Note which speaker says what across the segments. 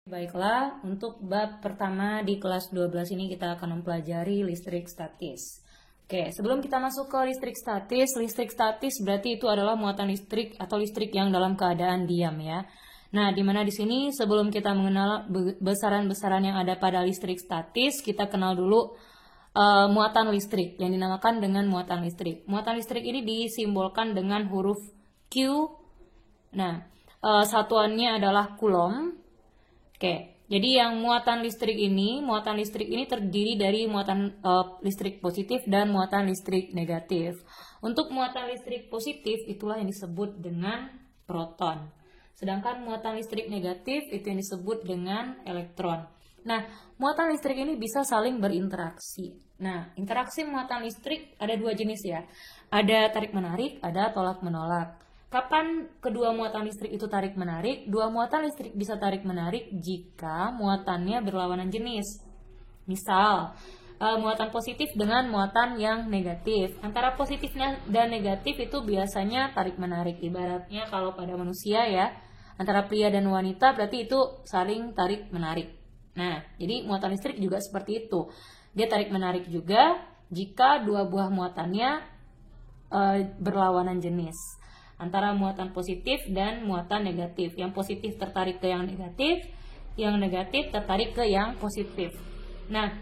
Speaker 1: Baiklah, untuk bab pertama di kelas 12 ini kita akan mempelajari listrik statis. Oke, sebelum kita masuk ke listrik statis berarti itu adalah muatan listrik atau listrik yang dalam keadaan diam ya. Nah, dimana di sini sebelum kita mengenal besaran-besaran yang ada pada listrik statis, kita kenal dulu muatan listrik yang dinamakan dengan muatan listrik. Muatan listrik ini disimbolkan dengan huruf Q. Nah, satuannya adalah coulomb. Oke, jadi yang muatan listrik ini terdiri dari muatan listrik positif dan muatan listrik negatif. Untuk muatan listrik positif itulah yang disebut dengan proton. Sedangkan muatan listrik negatif itu yang disebut dengan elektron. Nah, muatan listrik ini bisa saling berinteraksi. Nah, interaksi muatan listrik ada dua jenis ya. Ada tarik-menarik, ada tolak-menolak. Kapan kedua muatan listrik itu tarik-menarik? Dua muatan listrik bisa tarik-menarik jika muatannya berlawanan jenis. Misal, muatan positif dengan muatan yang negatif. Antara positif dan negatif itu biasanya tarik-menarik. Ibaratnya kalau pada manusia ya, antara pria dan wanita berarti itu saling tarik-menarik. Nah, jadi muatan listrik juga seperti itu. Dia tarik-menarik juga jika dua buah muatannya berlawanan jenis. Antara muatan positif dan muatan negatif. Yang positif tertarik ke yang negatif tertarik ke yang positif. Nah,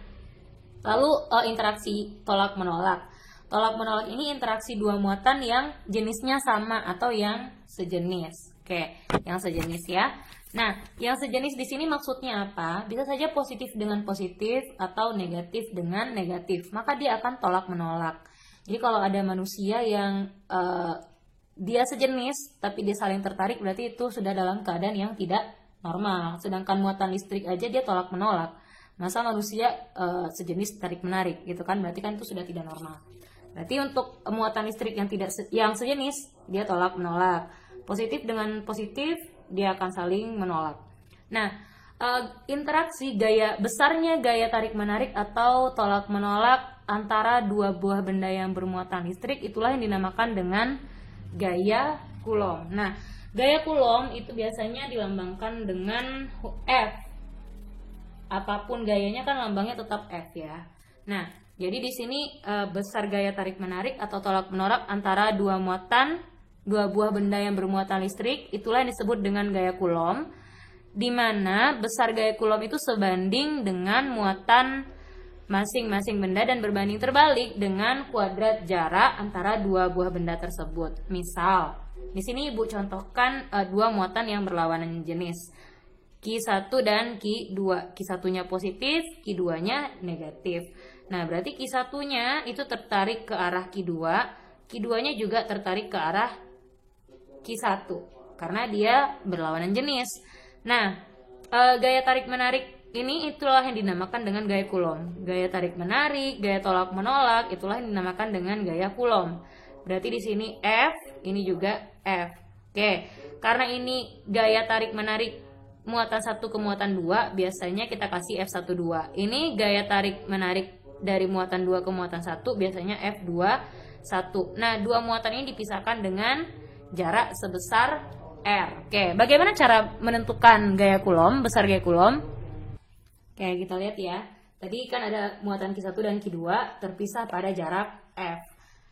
Speaker 1: lalu interaksi tolak-menolak. Tolak-menolak ini interaksi dua muatan yang jenisnya sama atau yang sejenis. Oke, yang sejenis ya. Nah, yang sejenis di sini maksudnya apa? Bisa saja positif dengan positif atau negatif dengan negatif. Maka dia akan tolak-menolak. Jadi kalau ada manusia yang dia sejenis tapi dia saling tertarik, berarti itu sudah dalam keadaan yang tidak normal. Sedangkan muatan listrik aja dia tolak menolak, masa manusia sejenis tarik menarik gitu kan, berarti kan itu sudah tidak normal. Berarti untuk muatan listrik yang sejenis dia tolak menolak. Positif dengan positif dia akan saling menolak. Nah, interaksi besarnya gaya tarik menarik atau tolak menolak antara dua buah benda yang bermuatan listrik itulah yang dinamakan dengan gaya Coulomb. Nah, gaya Coulomb itu biasanya dilambangkan dengan F. Apapun gayanya kan lambangnya tetap F ya. Nah, jadi di sini besar gaya tarik menarik atau tolak menolak antara dua buah benda yang bermuatan listrik itulah yang disebut dengan gaya Coulomb, di mana besar gaya Coulomb itu sebanding dengan muatan masing-masing benda dan berbanding terbalik dengan kuadrat jarak antara dua buah benda tersebut. Misal, di sini Ibu contohkan dua muatan yang berlawanan jenis, Q1 dan Q2. Q1-nya positif, Q2-nya negatif. Nah, berarti Q1-nya itu tertarik ke arah Q2, Q2-nya juga tertarik ke arah Q1 karena dia berlawanan jenis. Nah, gaya tarik-menarik ini itulah yang dinamakan dengan gaya Coulomb. Gaya tarik-menarik, gaya tolak-menolak itulah yang dinamakan dengan gaya Coulomb. Berarti di sini F, ini juga F. Oke, karena ini gaya tarik-menarik muatan 1 ke muatan 2, biasanya kita kasih F12. Ini gaya tarik-menarik dari muatan 2 ke muatan 1, biasanya F21. Nah, dua muatan ini dipisahkan dengan jarak sebesar R. Oke, bagaimana cara menentukan gaya Coulomb, besar gaya Coulomb? Kayak kita lihat ya, tadi kan ada muatan Q1 dan Q2 terpisah pada jarak F.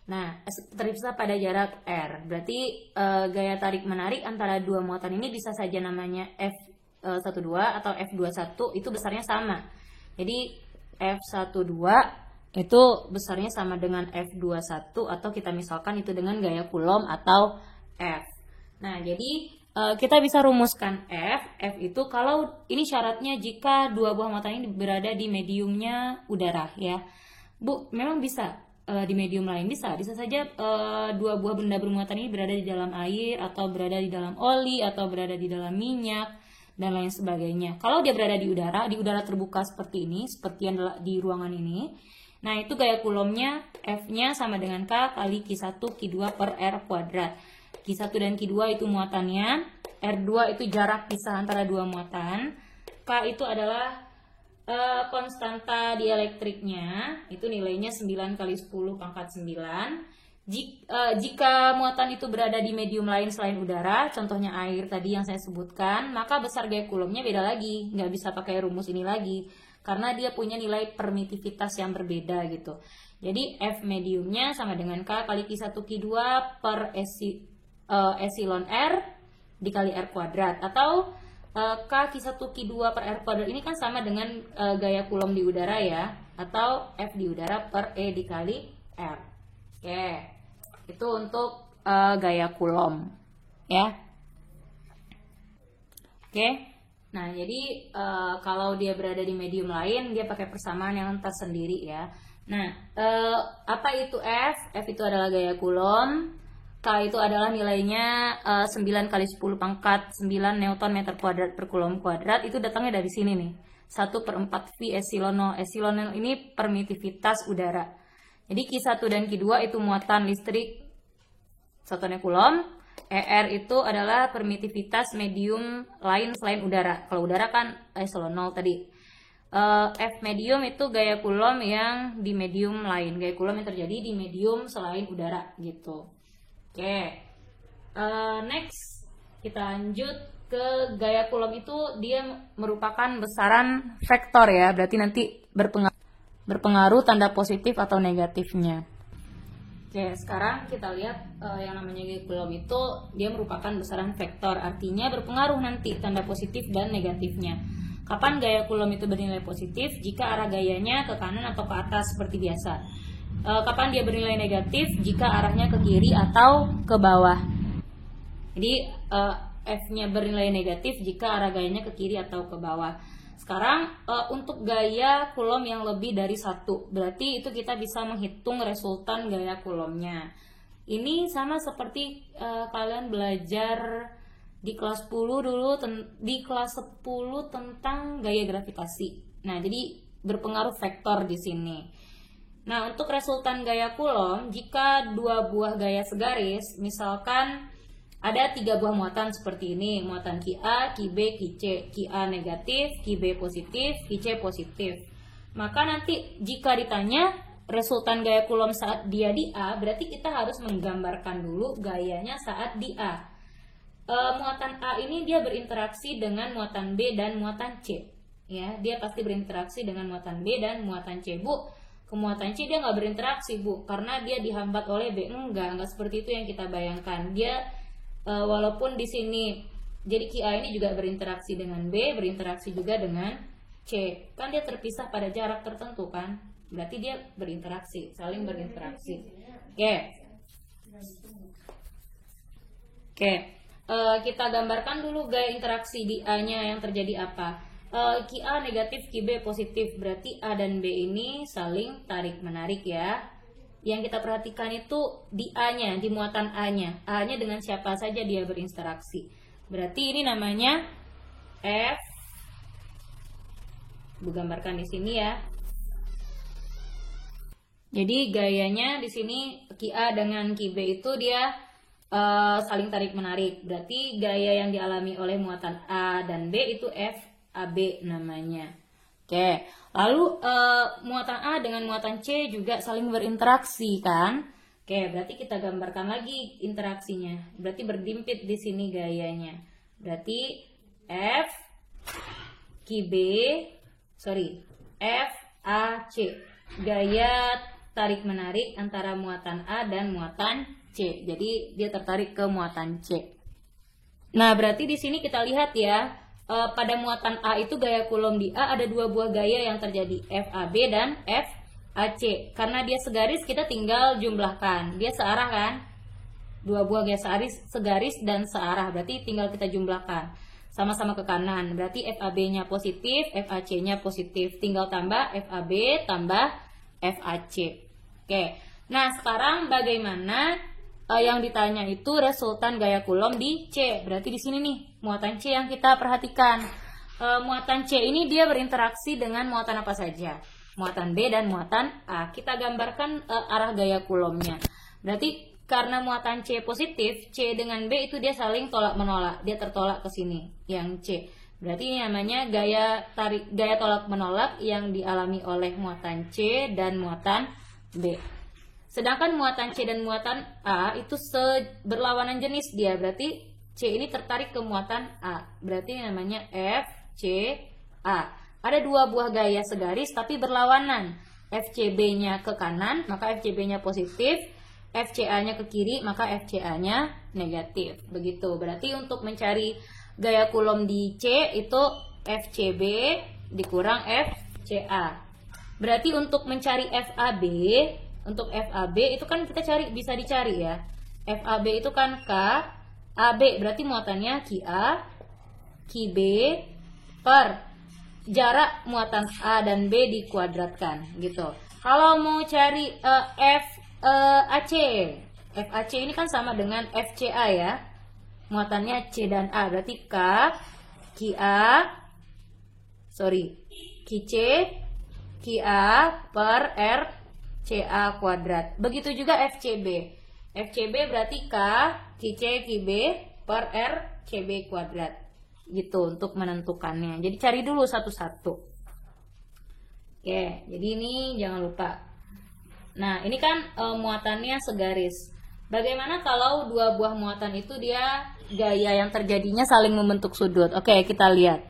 Speaker 1: Nah, terpisah pada jarak R. Berarti gaya tarik menarik antara dua muatan ini bisa saja namanya F12 atau F21, itu besarnya sama. Jadi F12 itu besarnya sama dengan F21 atau kita misalkan itu dengan gaya Coulomb atau F. Nah, jadi kita bisa rumuskan F itu kalau ini syaratnya jika dua buah muatan ini berada di mediumnya udara ya. Bu, memang bisa di medium lain bisa saja dua buah benda bermuatan ini berada di dalam air atau berada di dalam oli atau berada di dalam minyak dan lain sebagainya. Kalau dia berada di udara terbuka seperti ini, seperti yang di ruangan ini. Nah, itu gaya Coulomb-nya F-nya sama dengan K kali Q1 Q2 per R kuadrat. Q1 dan Q2 itu muatannya, R2 itu jarak pisah antara dua muatan, K itu adalah konstanta dielektriknya, itu nilainya 9 kali 10 pangkat 9, Jika muatan itu berada di medium lain selain udara, contohnya air tadi yang saya sebutkan, maka besar gaya Coulombnya beda lagi, nggak bisa pakai rumus ini lagi, karena dia punya nilai permitivitas yang berbeda gitu. Jadi F mediumnya sama dengan K kali Q1 Q2 per epsilon R dikali R kuadrat, atau K Q1 Q2 per R kuadrat ini kan sama dengan gaya Coulomb di udara ya, atau F di udara per E dikali R. Oke, itu untuk gaya Coulomb ya. Oke, nah jadi kalau dia berada di medium lain dia pakai persamaan yang tersendiri ya. Nah, apa itu F? F itu adalah gaya Coulomb. K itu adalah nilainya 9 kali 10 pangkat 9 Newton meter kuadrat per Coulomb kuadrat. Itu datangnya dari sini nih, 1/4 V epsilon 0. Epsilon 0 ini permitivitas udara. Jadi Q1 dan Q2 itu muatan listrik satuannya Coulomb. ER itu adalah permitivitas medium lain selain udara. Kalau udara kan epsilon 0 tadi. F medium itu gaya Coulomb yang di medium lain. Gaya Coulomb yang terjadi di medium selain udara gitu. Oke, next kita lanjut ke gaya Coulomb. Itu dia merupakan besaran vektor ya, berarti nanti berpengaruh tanda positif atau negatifnya. Oke, sekarang kita lihat yang namanya gaya Coulomb itu dia merupakan besaran vektor, artinya berpengaruh nanti tanda positif dan negatifnya. Kapan gaya Coulomb itu bernilai positif? Jika arah gayanya ke kanan atau ke atas seperti biasa. Kapan dia bernilai negatif? Jika arahnya ke kiri atau ke bawah. Jadi F-nya bernilai negatif jika arah gayanya ke kiri atau ke bawah. Sekarang untuk gaya Coulomb yang lebih dari satu, berarti itu kita bisa menghitung resultan gaya Coulombnya. Ini sama seperti kalian belajar di kelas 10 dulu, di kelas 10 tentang gaya gravitasi. Nah, jadi berpengaruh vektor di sini. Nah, untuk resultan gaya Coulomb, jika dua buah gaya segaris, misalkan ada 3 buah muatan seperti ini, muatan QA, QB, QC, QA negatif, QB positif, QC positif. Maka nanti jika ditanya resultan gaya Coulomb saat dia di A, berarti kita harus menggambarkan dulu gayanya saat di A. Muatan A ini dia berinteraksi dengan muatan B dan muatan C. Ya, dia pasti berinteraksi dengan muatan B dan muatan C, Bu. Ke muatan C dia nggak berinteraksi, Bu, karena dia dihambat oleh B. Enggak seperti itu yang kita bayangkan. Dia walaupun di sini jadi QA ini juga berinteraksi dengan B, berinteraksi juga dengan C. Kan dia terpisah pada jarak tertentu kan? Berarti dia berinteraksi, saling berinteraksi. Oke. Kita gambarkan dulu gaya interaksi di A-nya yang terjadi apa. QA negatif, QB positif, berarti A dan B ini saling tarik-menarik ya. Yang kita perhatikan itu di A-nya, di muatan A-nya. A-nya dengan siapa saja dia berinteraksi. Berarti ini namanya F. Digambarkan di sini ya. Jadi gayanya di sini QA dengan QB itu dia saling tarik-menarik. Berarti gaya yang dialami oleh muatan A dan B itu FAB namanya. Oke, lalu muatan A dengan muatan C juga saling berinteraksi kan? Oke, berarti kita gambarkan lagi interaksinya. Berarti berdimpit di sini gayanya. Berarti FAC, gaya tarik-menarik antara muatan A dan muatan C. Jadi dia tertarik ke muatan C. Nah, berarti di sini kita lihat ya, pada muatan A itu gaya Coulomb di A ada 2 buah gaya yang terjadi, FAB dan FAC. Karena dia segaris kita tinggal jumlahkan. Dia searah kan? 2 buah gaya segaris dan searah. Berarti tinggal kita jumlahkan. Sama-sama ke kanan. Berarti FAB-nya positif, FAC-nya positif. Tinggal tambah FAB tambah FAC. Oke. Nah, sekarang bagaimana yang ditanya itu resultan gaya Coulomb di C. Berarti di sini nih muatan C yang kita perhatikan. Muatan C ini dia berinteraksi dengan muatan apa saja? Muatan B dan muatan A. Kita gambarkan arah gaya Coulombnya. Berarti karena muatan C positif, C dengan B itu dia saling tolak menolak. Dia tertolak ke sini yang C. Berarti ini namanya gaya tolak menolak yang dialami oleh muatan C dan muatan B. Sedangkan muatan C dan muatan A itu berlawanan jenis dia. Berarti C ini tertarik ke muatan A. Berarti namanya FCA. Ada dua buah gaya segaris tapi berlawanan. FCB-nya ke kanan, maka FCB-nya positif. FCA-nya ke kiri, maka FCA-nya negatif. Begitu. Berarti untuk mencari gaya Coulomb di C itu FCB dikurang FCA. Berarti untuk mencari FAB, untuk FAB itu kan kita bisa dicari ya. FAB itu kan K, AB berarti muatannya QA, QB per jarak muatan A dan B dikuadratkan gitu. Kalau mau cari FAC, FAC ini kan sama dengan FCA ya. Muatannya C dan A berarti K, QC, QA per R CA kuadrat. Begitu juga FCB. FCB berarti K, QC, QB per R CB kuadrat. Gitu untuk menentukannya. Jadi cari dulu satu-satu. Oke, jadi ini jangan lupa. Nah, ini kan muatannya segaris. Bagaimana kalau dua buah muatan itu dia gaya yang terjadinya saling membentuk sudut? Oke, kita lihat.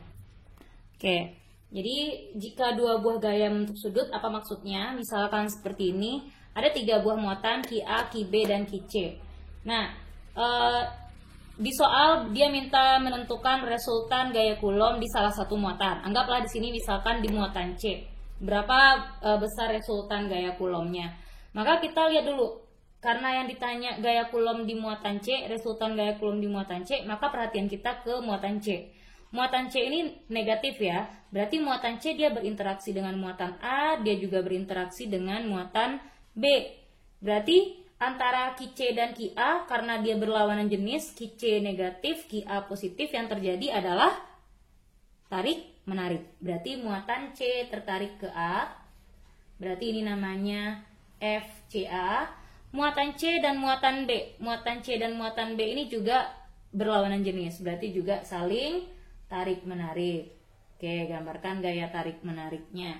Speaker 1: Oke. Jadi jika dua buah gaya membentuk sudut, apa maksudnya? Misalkan seperti ini, ada tiga buah muatan QA, QB, dan QC. Nah, di soal dia minta menentukan resultan gaya Coulomb di salah satu muatan. Anggaplah di sini misalkan di muatan C, berapa besar resultan gaya Coulombnya. Maka kita lihat dulu, karena yang ditanya gaya Coulomb di muatan C, resultan gaya Coulomb di muatan C, maka perhatian kita ke muatan C. Muatan C ini negatif ya, berarti muatan C dia berinteraksi dengan muatan A, dia juga berinteraksi dengan muatan B. Berarti antara QC dan QA, karena dia berlawanan jenis, QC negatif, QA positif, yang terjadi adalah tarik-menarik. Berarti muatan C tertarik ke A, berarti ini namanya FCA. Muatan C dan muatan B, muatan C dan muatan B ini juga berlawanan jenis, berarti juga saling tarik-menarik. Oke, gambarkan gaya tarik-menariknya.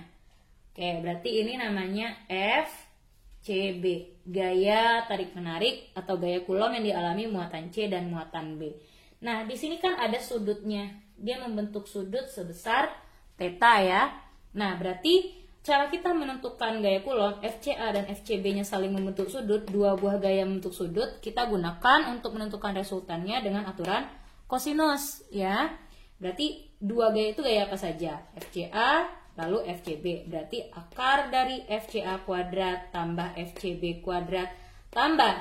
Speaker 1: Oke, berarti ini namanya FCB, gaya tarik-menarik atau gaya Coulomb yang dialami muatan C dan muatan B. Nah, di sini kan ada sudutnya. Dia membentuk sudut sebesar theta ya. Nah, berarti cara kita menentukan gaya Coulomb, FCA dan FCB-nya saling membentuk sudut, dua buah gaya membentuk sudut, kita gunakan untuk menentukan resultannya dengan aturan kosinus ya. Berarti dua gaya itu gaya apa saja? FCA lalu FCB. Berarti akar dari FCA kuadrat tambah FCB kuadrat tambah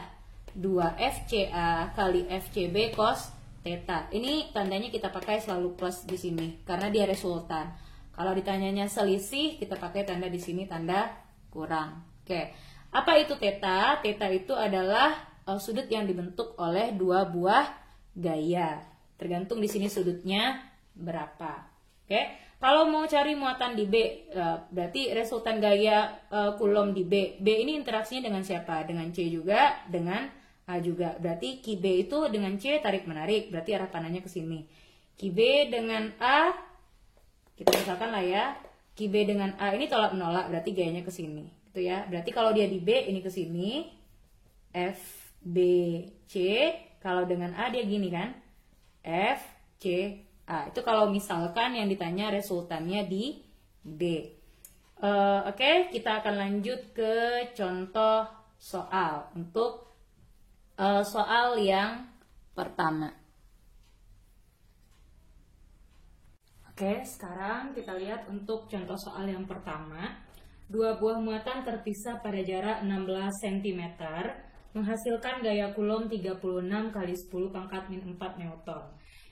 Speaker 1: 2FCA kali FCB cos theta. Ini tandanya kita pakai selalu plus di sini karena dia resultan. Kalau ditanyanya selisih, kita pakai tanda di sini tanda kurang. Oke. Apa itu theta? Theta itu adalah sudut yang dibentuk oleh dua buah gaya. Tergantung di sini sudutnya berapa. Oke. Kalau mau cari muatan di B, berarti resultan gaya Coulomb di B. B ini interaksinya dengan siapa? Dengan C juga, dengan A juga. Berarti QB itu dengan C tarik menarik, berarti arah panahnya ke sini. QB dengan A, kita misalkan lah ya, QB dengan A ini tolak menolak, berarti gayanya ke sini. Gitu ya. Berarti kalau dia di B ini ke sini, FBC. Kalau dengan A dia gini kan? FCA. Itu kalau misalkan yang ditanya resultannya di B. Oke, kita akan lanjut ke contoh soal untuk soal yang pertama. Oke, sekarang kita lihat untuk contoh soal yang pertama. Dua buah muatan terpisah pada jarak 16 cm menghasilkan gaya Coulomb 36 kali 10 pangkat min 4 Newton.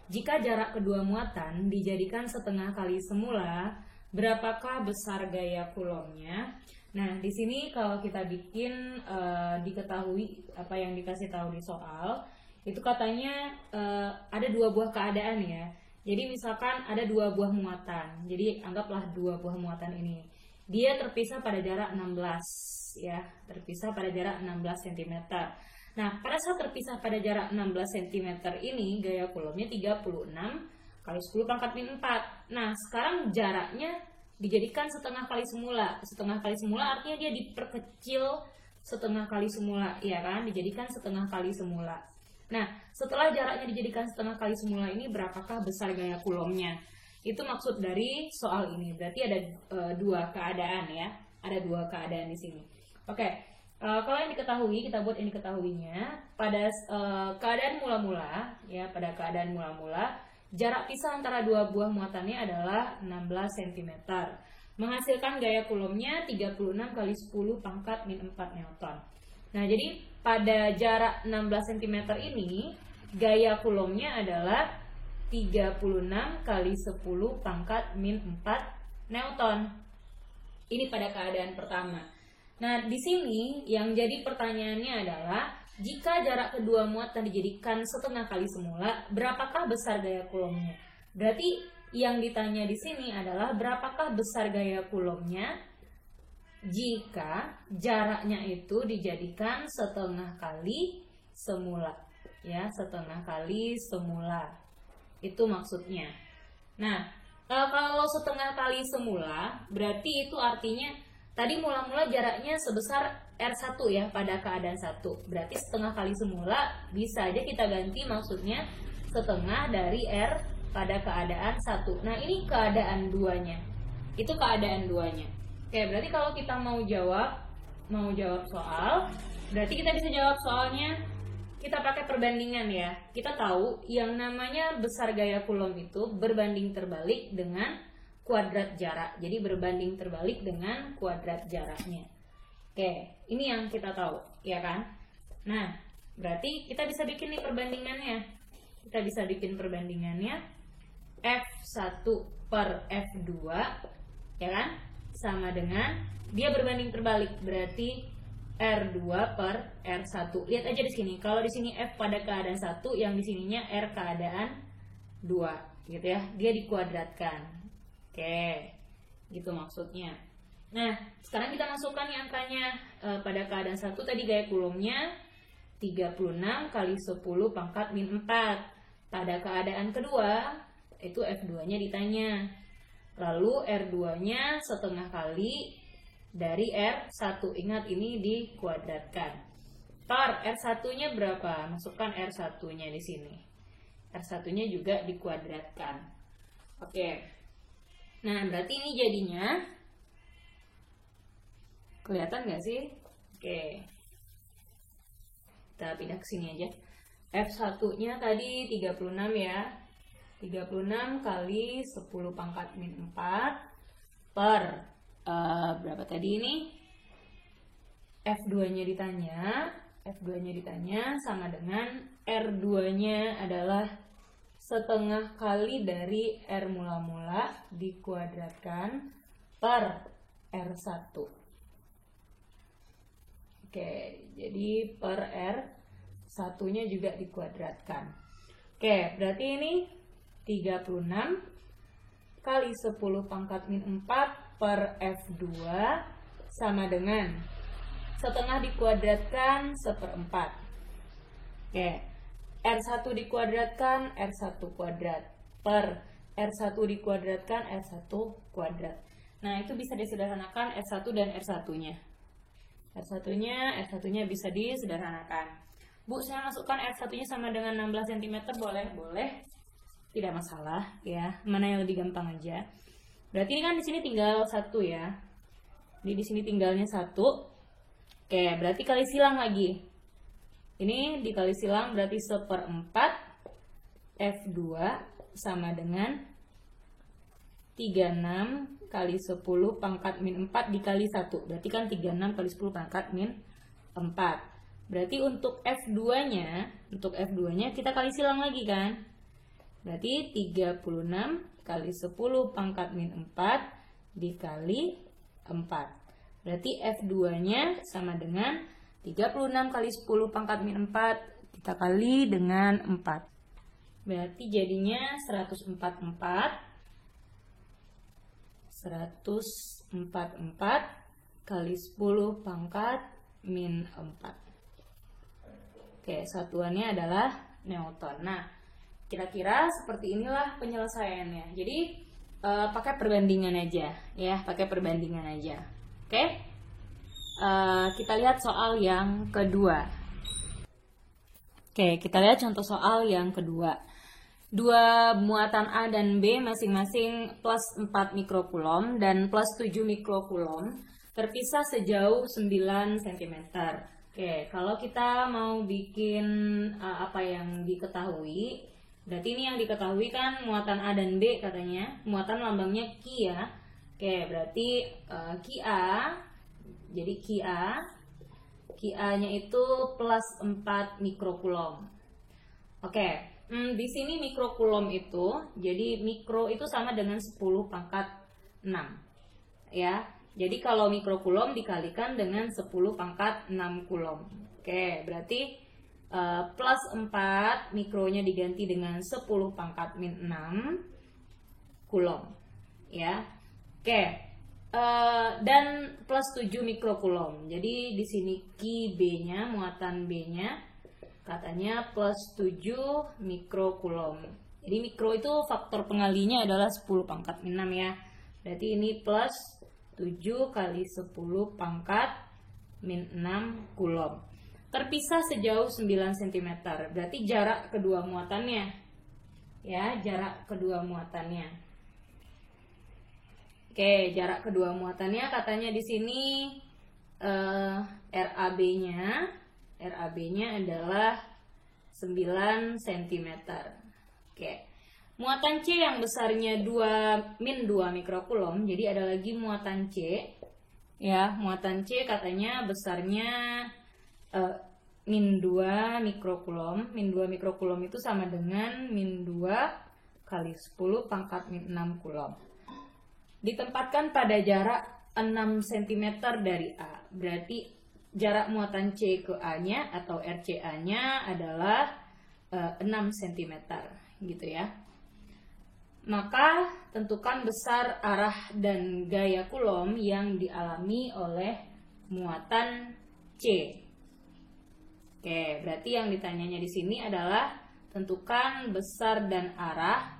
Speaker 1: Jika jarak kedua muatan dijadikan setengah kali semula, berapakah besar gaya Coulombnya? Nah, di sini kalau kita bikin diketahui apa yang dikasih tahu di soal, itu katanya ada dua buah keadaan ya. Jadi misalkan ada dua buah muatan. Jadi anggaplah dua buah muatan ini. Dia terpisah pada jarak 16 ya, terpisah pada jarak 16 cm. Nah, pada saat terpisah pada jarak 16 cm ini gaya Coulombnya 36 kali 10 pangkat min 4. Nah, sekarang jaraknya dijadikan setengah kali semula. Setengah kali semula artinya dia diperkecil setengah kali semula, ya kan? Dijadikan setengah kali semula. Nah, setelah jaraknya dijadikan setengah kali semula ini, berapakah besar gaya Coulombnya? Itu maksud dari soal ini. Berarti ada dua keadaan ya. Ada dua keadaan di sini. Oke, kalau yang diketahui, kita buat yang diketahuinya. Pada keadaan mula-mula, ya, pada keadaan mula-mula, jarak pisah antara dua buah muatannya adalah 16 cm. Menghasilkan gaya Coulombnya 36 kali 10 pangkat min 4 Newton. Nah, jadi pada jarak 16 cm ini, gaya Coulombnya adalah 36 kali 10 pangkat min 4 Newton. Ini pada keadaan pertama. Nah, di sini yang jadi pertanyaannya adalah, jika jarak kedua muatan dijadikan setengah kali semula, berapakah besar gaya Coulombnya? Berarti yang ditanya di sini adalah berapakah besar gaya Coulombnya jika jaraknya itu dijadikan setengah kali semula, ya, setengah kali semula. Itu maksudnya. Nah, kalau setengah kali semula, berarti itu artinya tadi mula-mula jaraknya sebesar R1 ya pada keadaan 1. Berarti setengah kali semula bisa aja kita ganti maksudnya setengah dari R pada keadaan 1. Nah, ini keadaan 2-nya. Itu keadaan 2-nya. Oke, berarti kalau kita mau jawab soal, berarti kita bisa jawab soalnya kita pakai perbandingan ya. Kita tahu yang namanya besar gaya Coulomb itu berbanding terbalik dengan kuadrat jarak. Jadi berbanding terbalik dengan kuadrat jaraknya. Oke, ini yang kita tahu, ya kan? Nah, berarti kita bisa bikin nih perbandingannya. Kita bisa bikin perbandingannya. F1 per F2, ya kan? Sama dengan, dia berbanding terbalik, berarti R2 per R1. Lihat aja di sini. Kalau di sini F pada keadaan 1, yang di sininya R keadaan 2, gitu ya. Dia dikuadratkan. Oke. Gitu maksudnya. Nah, sekarang kita masukkan nih angkanya. Pada keadaan 1 tadi gaya Coulombnya 36 kali 10 pangkat min 4. Pada keadaan kedua, itu F2-nya ditanya. Lalu R2-nya setengah kali dari R1. Ingat, ini dikuadratkan. Per R1-nya berapa? Masukkan R1-nya di sini. R1-nya juga dikuadratkan. Oke. Nah, berarti ini jadinya kelihatan nggak sih? Oke. Kita pindah ke sini aja. F1-nya tadi 36 ya. 36 kali 10 pangkat min 4 per berapa tadi ini? F2-nya ditanya. F2-nya ditanya sama dengan R2-nya adalah setengah kali dari R mula-mula dikuadratkan per R1. Oke, jadi per R1-nya juga dikuadratkan. Oke, berarti ini 36 kali 10 pangkat min 4 per F2 sama dengan setengah dikuadratkan 1/4. Oke, R1 dikuadratkan R1 kuadrat per R1 dikuadratkan R1 kuadrat. Nah, itu bisa disederhanakan R1 dan R1-nya. R1-nya bisa disederhanakan. Bu, saya masukkan R1-nya sama dengan 16 cm, boleh? Boleh. Tidak masalah ya, mana yang lebih gampang aja. Berarti ini kan di sini tinggal 1 ya. Di sini tinggalnya 1. Oke, berarti kali silang lagi. Ini dikali silang berarti 1/4 F2 sama dengan 36 kali 10 pangkat min 4 dikali 1. Berarti kan 36 kali 10 pangkat min 4. Berarti untuk F2-nya kita kali silang lagi kan? Berarti 36 kali 10 pangkat min 4 dikali 4. Berarti F2-nya sama dengan 36 kali 10 pangkat min 4 kita kali dengan 4. Berarti jadinya 144 kali 10 pangkat min 4. Oke, satuannya adalah Newton. Nah, kira-kira seperti inilah penyelesaiannya. Jadi pakai perbandingan aja ya, pakai perbandingan aja. Oke? kita lihat soal yang kedua. Oke, kita lihat contoh soal yang kedua. Dua muatan A dan B masing-masing plus 4 mikrokulom dan plus 7 mikrokulom terpisah sejauh 9 cm. Oke, kalau kita mau bikin apa yang diketahui, berarti ini yang diketahui kan muatan A dan B katanya, muatan lambangnya Ki ya. Oke, berarti Ki A, jadi Ki A-nya itu plus 4 mikrokulom. Oke, di sini mikrokulom itu, jadi mikro itu sama dengan 10 pangkat 6. Ya, jadi kalau mikrokulom dikalikan dengan 10 pangkat 6 kulom. Oke, berarti plus 4 mikronya diganti dengan 10 pangkat min 6 kulom. Ya, oke. Dan plus 7 mikrokulom. Jadi di sini Ki B-nya, muatan B-nya katanya plus 7 mikrokulom. Jadi mikro itu faktor pengalinya adalah 10 pangkat min 6 ya. Berarti ini plus 7 kali 10 pangkat min 6 kulom. Terpisah sejauh 9 cm. Berarti jarak kedua muatannya. Ya, jarak kedua muatannya. Oke, jarak kedua muatannya katanya di sini RAB-nya adalah 9 cm. Oke. Muatan C yang besarnya 2 mikrokulom, jadi ada lagi muatan C. Ya, muatan C katanya besarnya min 2 mikrokulom. Min 2 mikrokulom itu sama dengan min 2 kali 10 pangkat min 6 kulom. Ditempatkan pada jarak 6 cm dari A. Berarti jarak muatan C ke A-nya atau RCA-nya adalah 6 cm gitu ya. Maka tentukan besar arah dan gaya kulom yang dialami oleh muatan C. Oke, berarti yang ditanyanya di sini adalah tentukan besar dan arah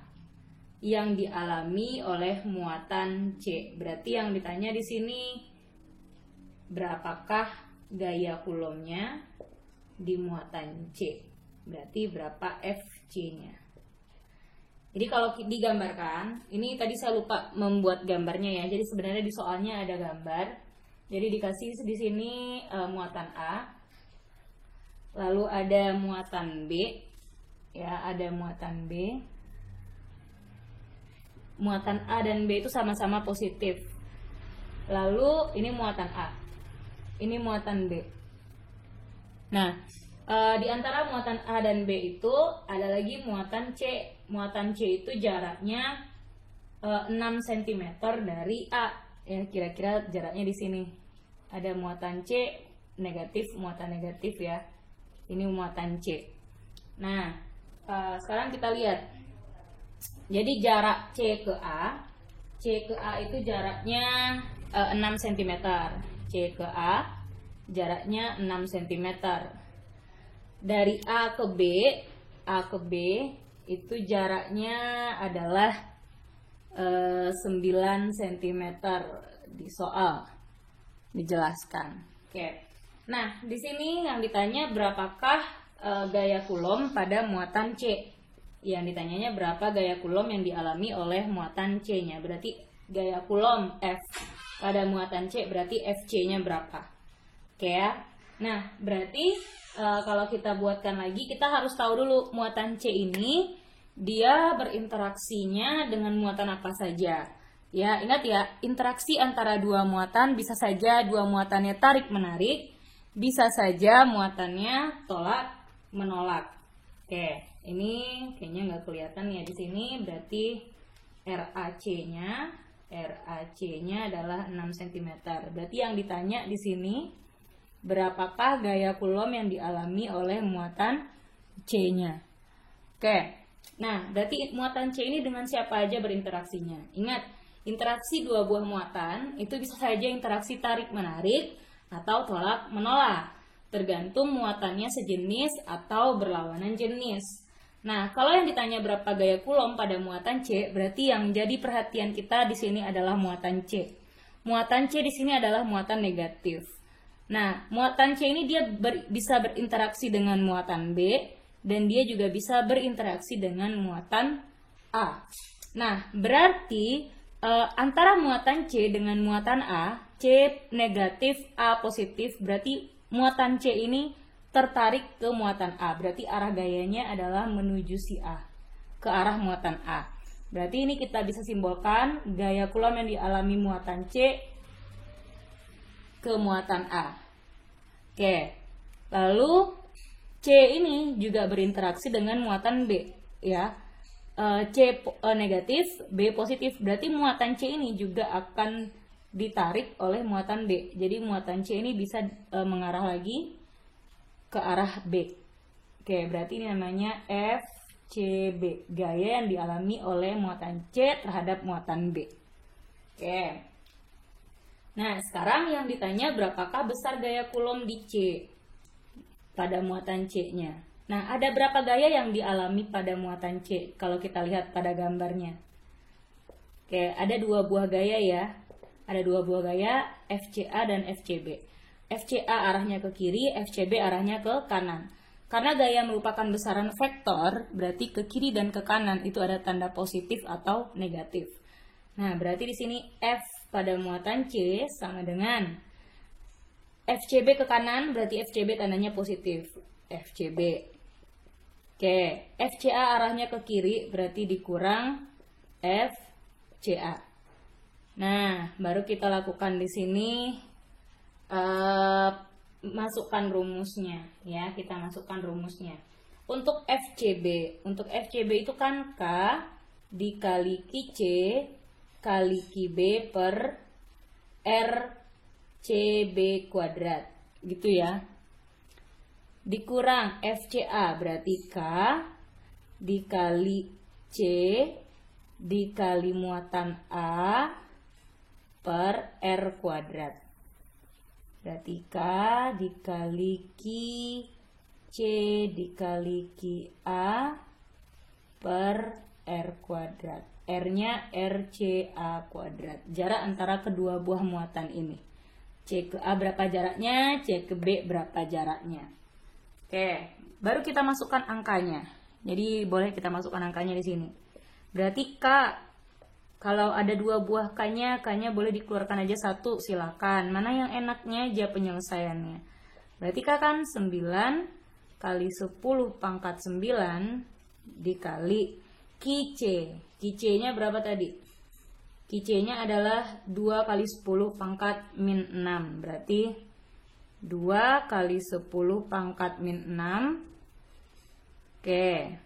Speaker 1: yang dialami oleh muatan C. Berarti yang ditanya di sini berapakah gaya kulomnya di muatan C. Berarti berapa FC-nya. Jadi kalau digambarkan, ini tadi saya lupa membuat gambarnya ya. Jadi sebenarnya di soalnya ada gambar. Jadi dikasih di sini muatan A. Lalu ada muatan B. Ya, ada muatan B. Muatan A dan B itu sama-sama positif. Lalu ini muatan A, ini muatan B. Nah, di antara muatan A dan B itu ada lagi muatan C. Muatan C itu jaraknya 6 cm dari A. Ya, kira-kira jaraknya di sini. Ada muatan C negatif, muatan negatif ya. Ini muatan C. Nah, sekarang kita lihat. Jadi jarak C ke A itu jaraknya 6 cm. C ke A jaraknya 6 cm. Dari A ke B itu jaraknya adalah 9 cm di soal dijelaskan. Oke. Nah, di sini yang ditanya berapakah gaya kulom pada muatan C. Yang ditanyanya berapa gaya kulom yang dialami oleh muatan C-nya. Berarti gaya kulom F pada muatan C berarti FC-nya berapa. Oke ya. Nah, berarti kalau kita buatkan lagi, kita harus tahu dulu muatan C ini dia berinteraksinya dengan muatan apa saja. Ya, ingat ya, interaksi antara dua muatan bisa saja dua muatannya tarik-menarik, bisa saja muatannya tolak-menolak. Oke. Ini kayaknya nggak kelihatan ya di sini, berarti RAC-nya adalah 6 cm. Berarti yang ditanya di sini berapakah gaya kulom yang dialami oleh muatan C-nya. Oke. Nah, berarti muatan C ini dengan siapa aja berinteraksinya? Ingat, interaksi dua buah muatan itu bisa saja interaksi tarik-menarik atau tolak-menolak, tergantung muatannya sejenis atau berlawanan jenis. Nah, kalau yang ditanya berapa gaya kulom pada muatan C, berarti yang jadi perhatian kita di sini adalah muatan C. Muatan C di sini adalah muatan negatif. Nah, muatan C ini dia bisa berinteraksi dengan muatan B, dan dia juga bisa berinteraksi dengan muatan A. Nah, berarti antara muatan C dengan muatan A, C negatif, A positif, berarti muatan C ini tertarik ke muatan A. Berarti arah gayanya adalah menuju si A, ke arah muatan A. Berarti ini kita bisa simbolkan gaya Coulomb yang dialami muatan C ke muatan A. Oke, lalu C ini juga berinteraksi dengan muatan B, ya. C negatif, B positif, berarti muatan C ini juga akan ditarik oleh muatan B. Jadi muatan C ini bisa mengarah lagi ke arah B. Oke, berarti ini namanya FCB, gaya yang dialami oleh muatan C terhadap muatan B. Oke. Nah, sekarang yang ditanya berapakah besar gaya Coulomb di C pada muatan C-nya. Nah, ada berapa gaya yang dialami pada muatan C kalau kita lihat pada gambarnya. Oke, ada dua buah gaya ya. Ada dua buah gaya, FCA dan FCB. FCA arahnya ke kiri, FCB arahnya ke kanan. Karena gaya merupakan besaran vektor, berarti ke kiri dan ke kanan itu ada tanda positif atau negatif. Nah, berarti di sini F pada muatan C sama dengan FCB ke kanan, berarti FCB tandanya positif. FCB. Oke, FCA arahnya ke kiri, berarti dikurang FCA. Nah, baru kita lakukan di sini masukkan rumusnya, ya. Kita masukkan rumusnya. Untuk FCB itu kan K dikali QC kali QB per RCB kuadrat, gitu ya. Dikurang FCA berarti K dikali C dikali muatan A per R kuadrat. Berarti K dikali Q C dikali QA per R kuadrat. R-nya RCA kuadrat. Jarak antara kedua buah muatan ini. C ke A berapa jaraknya, C ke B berapa jaraknya. Oke, baru kita masukkan angkanya. Jadi boleh kita masukkan angkanya di sini. Berarti K, kalau ada dua buah K-nya boleh dikeluarkan aja satu, silakan. Mana yang enaknya aja penyelesaiannya. Berarti K kan 9 kali 10 pangkat 9 dikali QC. QC-nya berapa tadi? QC-nya adalah 2 kali 10 pangkat min 6. Berarti 2 kali 10 pangkat min 6. Oke.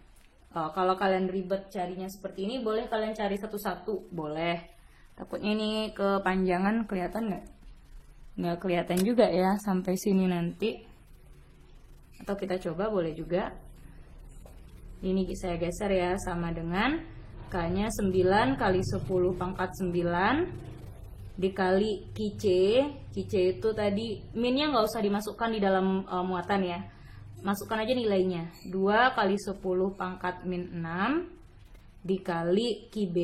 Speaker 1: Kalau kalian ribet carinya seperti ini, boleh kalian cari satu-satu. Boleh. Takutnya ini kepanjangan, kelihatan nggak? Nggak kelihatan juga ya sampai sini nanti. Atau kita coba, boleh juga. Ini saya geser ya, sama dengan K-nya 9 kali 10 pangkat 9 dikali QC. QC itu tadi, minnya nggak usah dimasukkan di dalam muatan ya. Masukkan aja nilainya. 2 kali 10 pangkat min 6 dikali QB.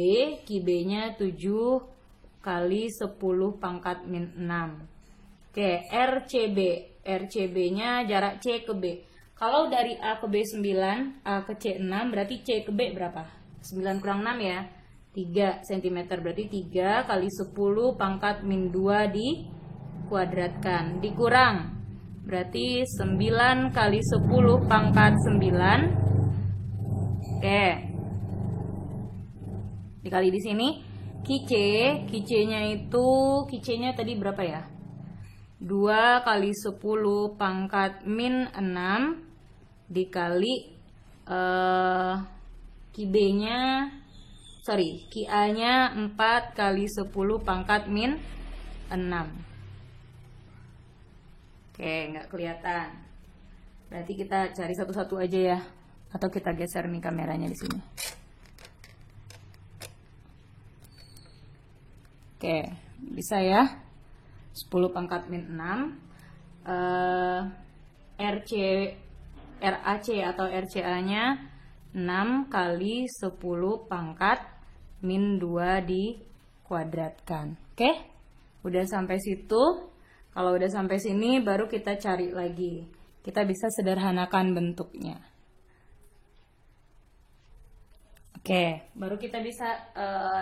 Speaker 1: QB-nya 7 kali 10 pangkat min 6. Oke, RCB. RCB-nya jarak C ke B. Kalau dari A ke B 9, A ke C 6, berarti C ke B berapa? 9 kurang 6 ya, 3 cm, berarti 3 kali 10 pangkat min 2 dikuadratkan, dikurang, berarti 9 kali 10 pangkat 9. Oke, dikali di sini QC-nya itu, QC-nya tadi berapa ya? 2 kali 10 pangkat min 6 dikali QA-nya 4 kali 10 pangkat min 6. Oke, nggak kelihatan. Berarti kita cari satu-satu aja ya. Atau kita geser nih kameranya di sini. Oke, bisa ya. 10 pangkat min 6. RAC atau RCA-nya 6 kali 10 pangkat min 2 dikuadratkan. Oke, udah sampai situ. Kalau udah sampai sini baru kita cari lagi. Kita bisa sederhanakan bentuknya. Oke, baru kita bisa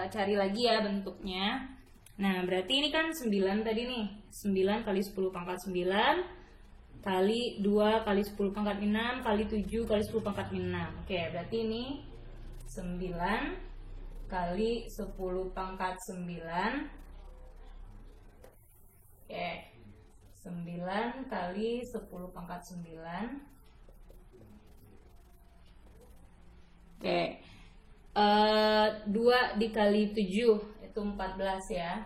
Speaker 1: cari lagi ya bentuknya. Nah, berarti ini kan 9 tadi nih. 9 kali 10 pangkat 9 kali 2 kali 10 pangkat 6 kali 7 kali 10 pangkat 6. Oke, berarti ini 9 kali 10 pangkat 9. Oke, 9 kali 10 pangkat 9. Oke, 2 dikali 7 itu 14 ya.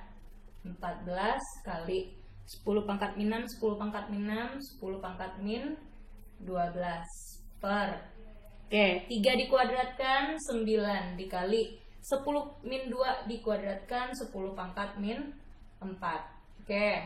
Speaker 1: 14 kali 10 pangkat min 6, 10 pangkat min 6, 10 pangkat min 12 per. Oke, 3 dikuadratkan 9 dikali 10 min 2 dikuadratkan 10 pangkat min 4. Oke,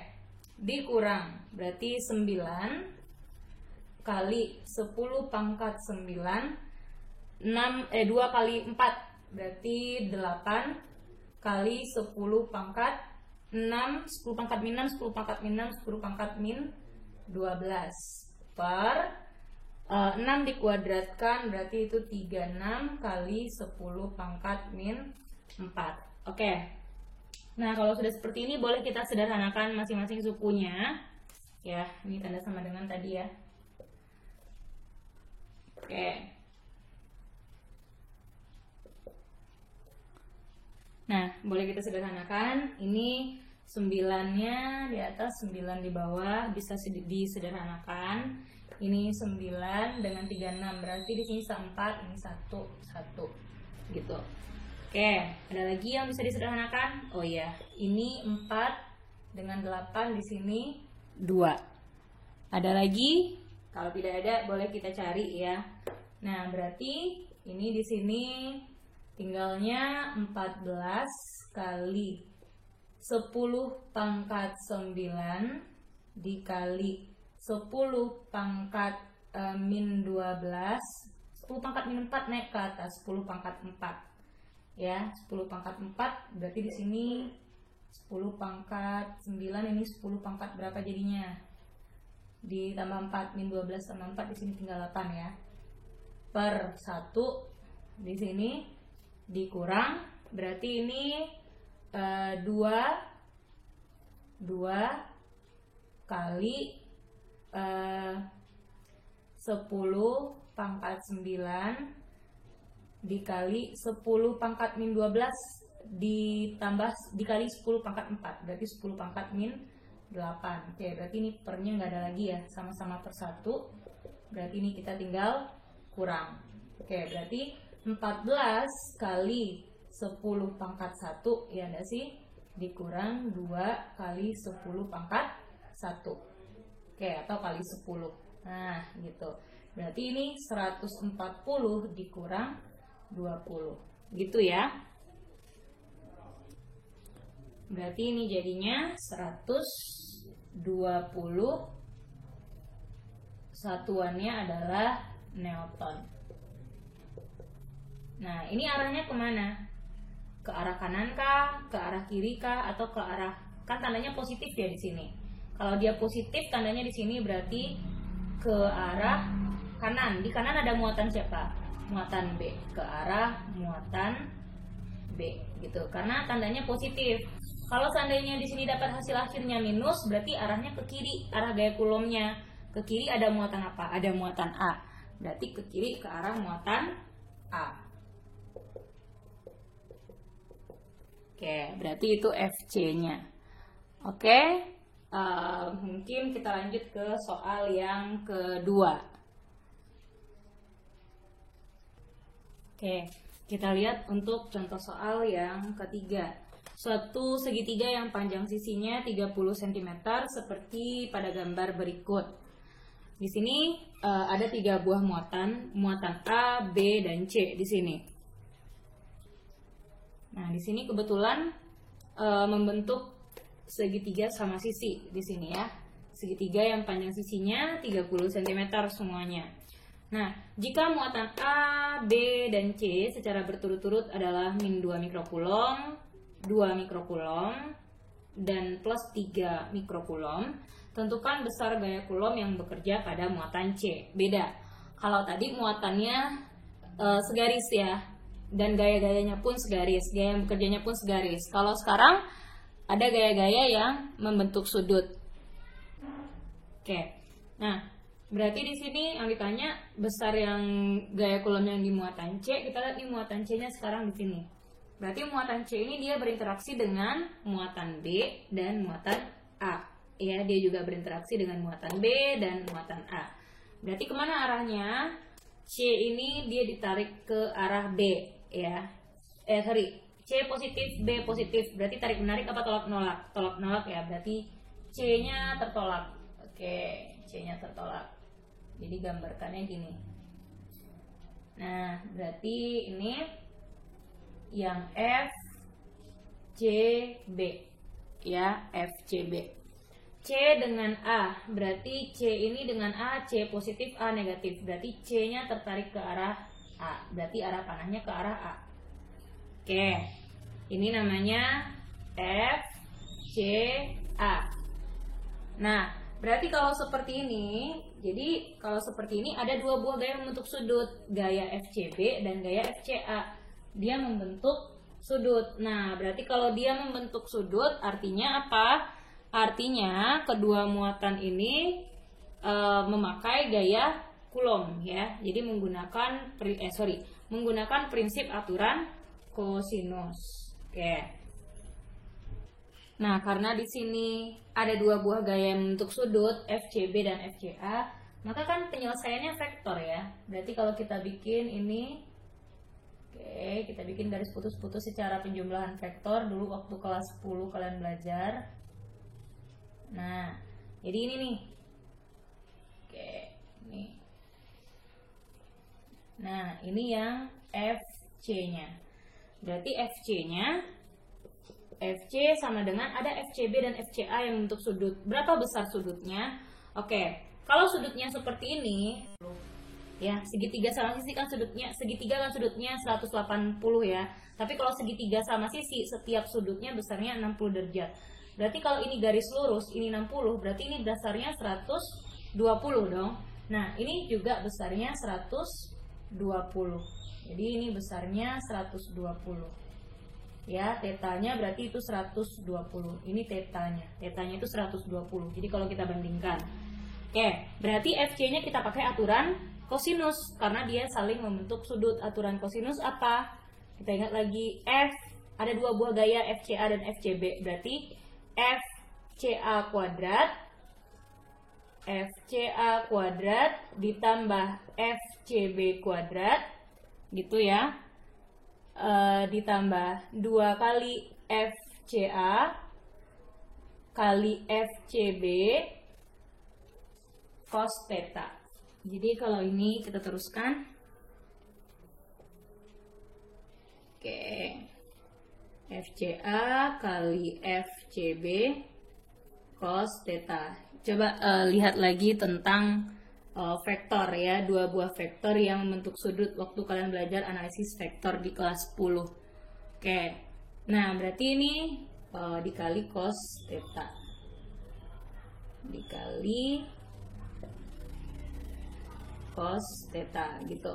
Speaker 1: dikurang berarti 9 kali 10 pangkat 9 2 kali 4 berarti 8 kali 10 pangkat 6, 10 pangkat min 6, 10 pangkat min 6, 10 pangkat min 12 per 6 dikuadratkan berarti itu 36 kali 10 pangkat min 4. Oke. Nah, kalau sudah seperti ini boleh kita sederhanakan masing-masing sukunya. Ya, ini tanda sama dengan tadi ya. Oke. Nah, boleh kita sederhanakan. Ini 9-nya di atas, 9 di bawah, bisa disederhanakan. Ini 9 dengan 36, berarti di sini 4, ini 1, 1. Gitu. Oke, ada lagi yang bisa disederhanakan? Oh iya, ini 4 dengan 8 di sini 2. Ada lagi? Kalau tidak ada, boleh kita cari ya. Nah, berarti ini di sini tinggalnya 14 kali 10 pangkat 9 dikali 10 pangkat min 12. 10 pangkat min 4 naik ke atas 10 pangkat 4. Ya, 10 pangkat 4 berarti di sini 10 pangkat 9, ini 10 pangkat berapa jadinya? Ditambah 4 min 12 tambah 4 di sini tinggal 8 ya. Per 1 di sini dikurang berarti ini 2 kali 10 pangkat 9 dikali 10 pangkat min 12 ditambah dikali 10 pangkat 4 berarti 10 pangkat min 8. Oke, berarti ini pernya nggak ada lagi ya, sama-sama per 1. Berarti ini kita tinggal kurang. Oke, berarti 14 kali 10 pangkat 1 ya enggak sih, dikurang 2 kali 10 pangkat 1. Oke, atau kali 10. Nah, gitu. Berarti ini 140 dikurang 20. Gitu ya. Berarti ini jadinya 120. Satuannya adalah Newton. Nah, ini arahnya kemana? Ke arah kanan kah? Ke arah kiri kah? Atau ke arah, kan tandanya positif ya di sini. Kalau dia positif, tandanya di sini berarti ke arah kanan. Di kanan ada muatan siapa? Muatan B. Ke arah muatan B, gitu. Karena tandanya positif. Kalau seandainya di sini dapat hasil akhirnya minus, berarti arahnya ke kiri, arah gaya Coulombnya. Ke kiri ada muatan apa? Ada muatan A. Berarti ke kiri ke arah muatan A. Oke, berarti itu FC-nya. Oke, mungkin kita lanjut ke soal yang kedua. Oke, kita lihat untuk contoh soal yang ketiga. Suatu segitiga yang panjang sisinya 30 cm seperti pada gambar berikut. Di sini ada 3 buah muatan A, B, dan C di sini. Nah, di sini kebetulan membentuk segitiga sama sisi di sini ya. Segitiga yang panjang sisinya 30 cm semuanya. Nah, jika muatan A, B, dan C secara berturut-turut adalah min 2 mikrocoulomb, 2 mikrocoulomb, dan plus 3 mikrokulom. Tentukan besar gaya kulom yang bekerja pada muatan C. Beda. Kalau tadi muatannya segaris ya, dan gaya-gayanya pun segaris, gaya yang bekerjanya pun segaris. Kalau sekarang ada gaya-gaya yang membentuk sudut. Oke. Nah, berarti di sini yang ditanya besar yang gaya kulom yang di muatan C. Kita lihat di muatan C-nya sekarang di sini. Berarti muatan C ini dia berinteraksi dengan muatan B dan muatan A. Ya, dia juga berinteraksi dengan muatan B dan muatan A. Berarti kemana arahnya? C ini dia ditarik ke arah B, ya. C positif, B positif. Berarti tarik menarik apa tolak menolak? Tolak menolak ya. Berarti C-nya tertolak. Oke, C-nya tertolak. Jadi gambarkannya gini. Nah, berarti ini yang F C B, ya, F C B. C dengan A, berarti C ini dengan A, C positif, A negatif. Berarti C-nya tertarik ke arah A, berarti arah panahnya ke arah A. Oke, ini namanya F C A. Nah, berarti kalau seperti ini, jadi kalau seperti ini ada dua buah gaya membentuk sudut, gaya FCB dan gaya FCA. Dia membentuk sudut. Nah, berarti kalau dia membentuk sudut, artinya apa? Artinya kedua muatan ini memakai gaya kulom, ya. Jadi menggunakan prinsip aturan kosinus. Oke. Nah, karena di sini ada dua buah gaya yang membentuk sudut, FCB dan FCA, maka kan penyelesaiannya vektor ya. Berarti kalau kita bikin ini, oke, kita bikin garis putus-putus secara penjumlahan vektor dulu waktu kelas 10 kalian belajar. Nah, jadi ini nih. Oke, ini. Nah, ini yang FC-nya. Berarti FC-nya, FC sama dengan ada FCB dan FCA yang membentuk sudut. Berapa besar sudutnya? Oke, kalau sudutnya seperti ini, ya, segitiga sama sisi kan sudutnya, segitiga kan sudutnya 180 ya. Tapi kalau segitiga sama sisi, setiap sudutnya besarnya 60 derajat. Berarti kalau ini garis lurus, ini 60, berarti ini dasarnya 120 dong. Nah, ini juga besarnya 120. Jadi ini besarnya 120. Ya, tetanya berarti itu 120. Ini tetanya. Tetanya itu 120. Jadi kalau kita bandingkan. Oke, berarti FC-nya kita pakai aturan kosinus karena dia saling membentuk sudut. Aturan kosinus apa? Kita ingat lagi, F ada dua buah gaya FCA dan FCB. Berarti FCA kuadrat ditambah FCB kuadrat gitu ya, ditambah 2 kali FCA kali FCB cos theta. Jadi kalau ini kita teruskan. Oke, FCA kali FCB cos theta. Coba lihat lagi tentang vektor ya, dua buah vektor yang membentuk sudut waktu kalian belajar analisis vektor di kelas 10. Oke, nah berarti ini dikali cos theta dikali cos theta gitu.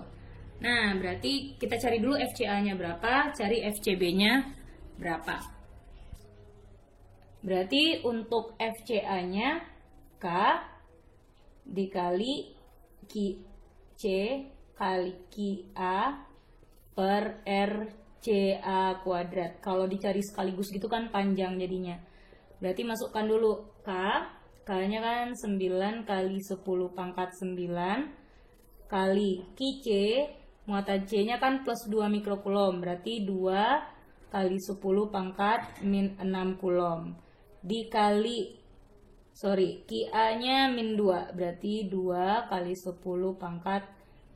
Speaker 1: Nah, berarti kita cari dulu FCA-nya berapa, cari FCB-nya berapa. Berarti untuk FCA-nya K dikali C kali QA per RCA kuadrat. Kalau dicari sekaligus gitu kan panjang jadinya. Berarti masukkan dulu K-nya kan 9 kali 10 pangkat 9 kali QC, muatan C-nya kan plus 2 mikrokulom, berarti 2 kali 10 pangkat min 6 kulom. Dikali, QA-nya min 2, berarti 2 kali 10 pangkat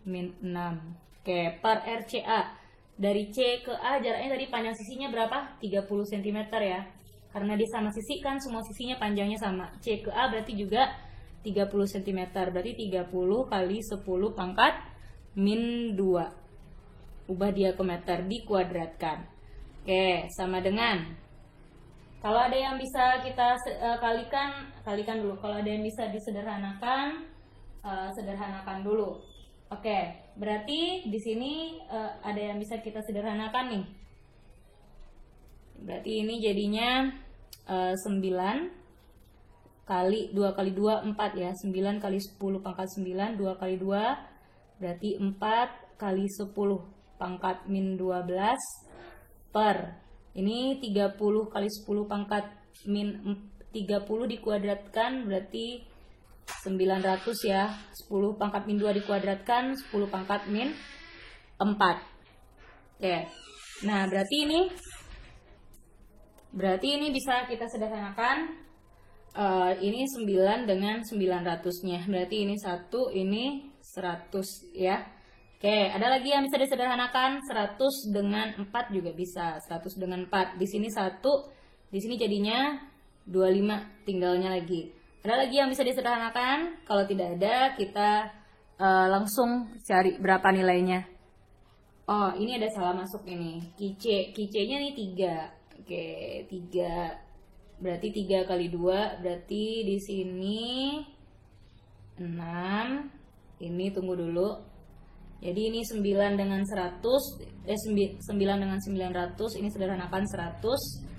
Speaker 1: min 6. Oke, per RCA. Dari C ke A jaraknya tadi panjang sisinya berapa? 30 cm ya. Karena di sama sisi kan semua sisinya panjangnya sama. C ke A berarti juga 30 cm, berarti 30 kali 10 pangkat min 2. Ubah dia ke meter, dikuadratkan. Oke, sama dengan Kalau ada yang bisa kita kalikan dulu. Kalau ada yang bisa disederhanakan, sederhanakan dulu. Oke, berarti di sini ada yang bisa kita sederhanakan nih. Berarti ini jadinya 9 kali 2 kali 2 4 ya. 9 kali 10 pangkat 9, 2 kali 2 berarti 4 kali 10 pangkat min 12 per ini 30 kali 10 pangkat min 30 dikuadratkan berarti 900 ya. 10 pangkat min 2 dikuadratkan 10 pangkat min 4. Oke. Nah, berarti ini bisa kita sederhanakan. Ini 9 dengan 900-nya. Berarti ini 1, ini 100 ya. Oke, ada lagi yang bisa disederhanakan. 100 dengan 4 juga bisa. 100 dengan 4. Di sini 1, di sini jadinya 25 tinggalnya lagi. Ada lagi yang bisa disederhanakan? Kalau tidak ada, kita langsung cari berapa nilainya. Oh, ini ada salah masuk ini. Kice-nya nih 3. Oke, 3. Berarti 3 kali 2, berarti di sini 6. Ini tunggu dulu. Jadi ini 9 dengan 100, 9 dengan 900, ini sederhanakan 100.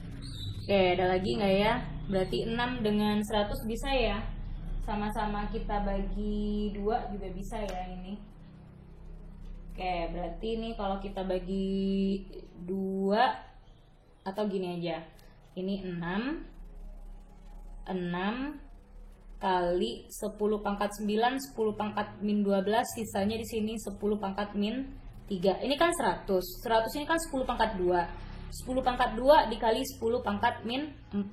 Speaker 1: Oke, ada lagi nggak ya? Berarti 6 dengan 100 bisa ya? Sama-sama kita bagi 2 juga bisa ya ini. Oke, berarti ini kalau kita bagi 2, atau gini aja. Ini 6 kali 10 pangkat 9, 10 pangkat min 12, sisanya di sini 10 pangkat min 3. Ini kan 100. 100 ini kan 10 pangkat 2. 10 pangkat 2 dikali 10 pangkat min 4.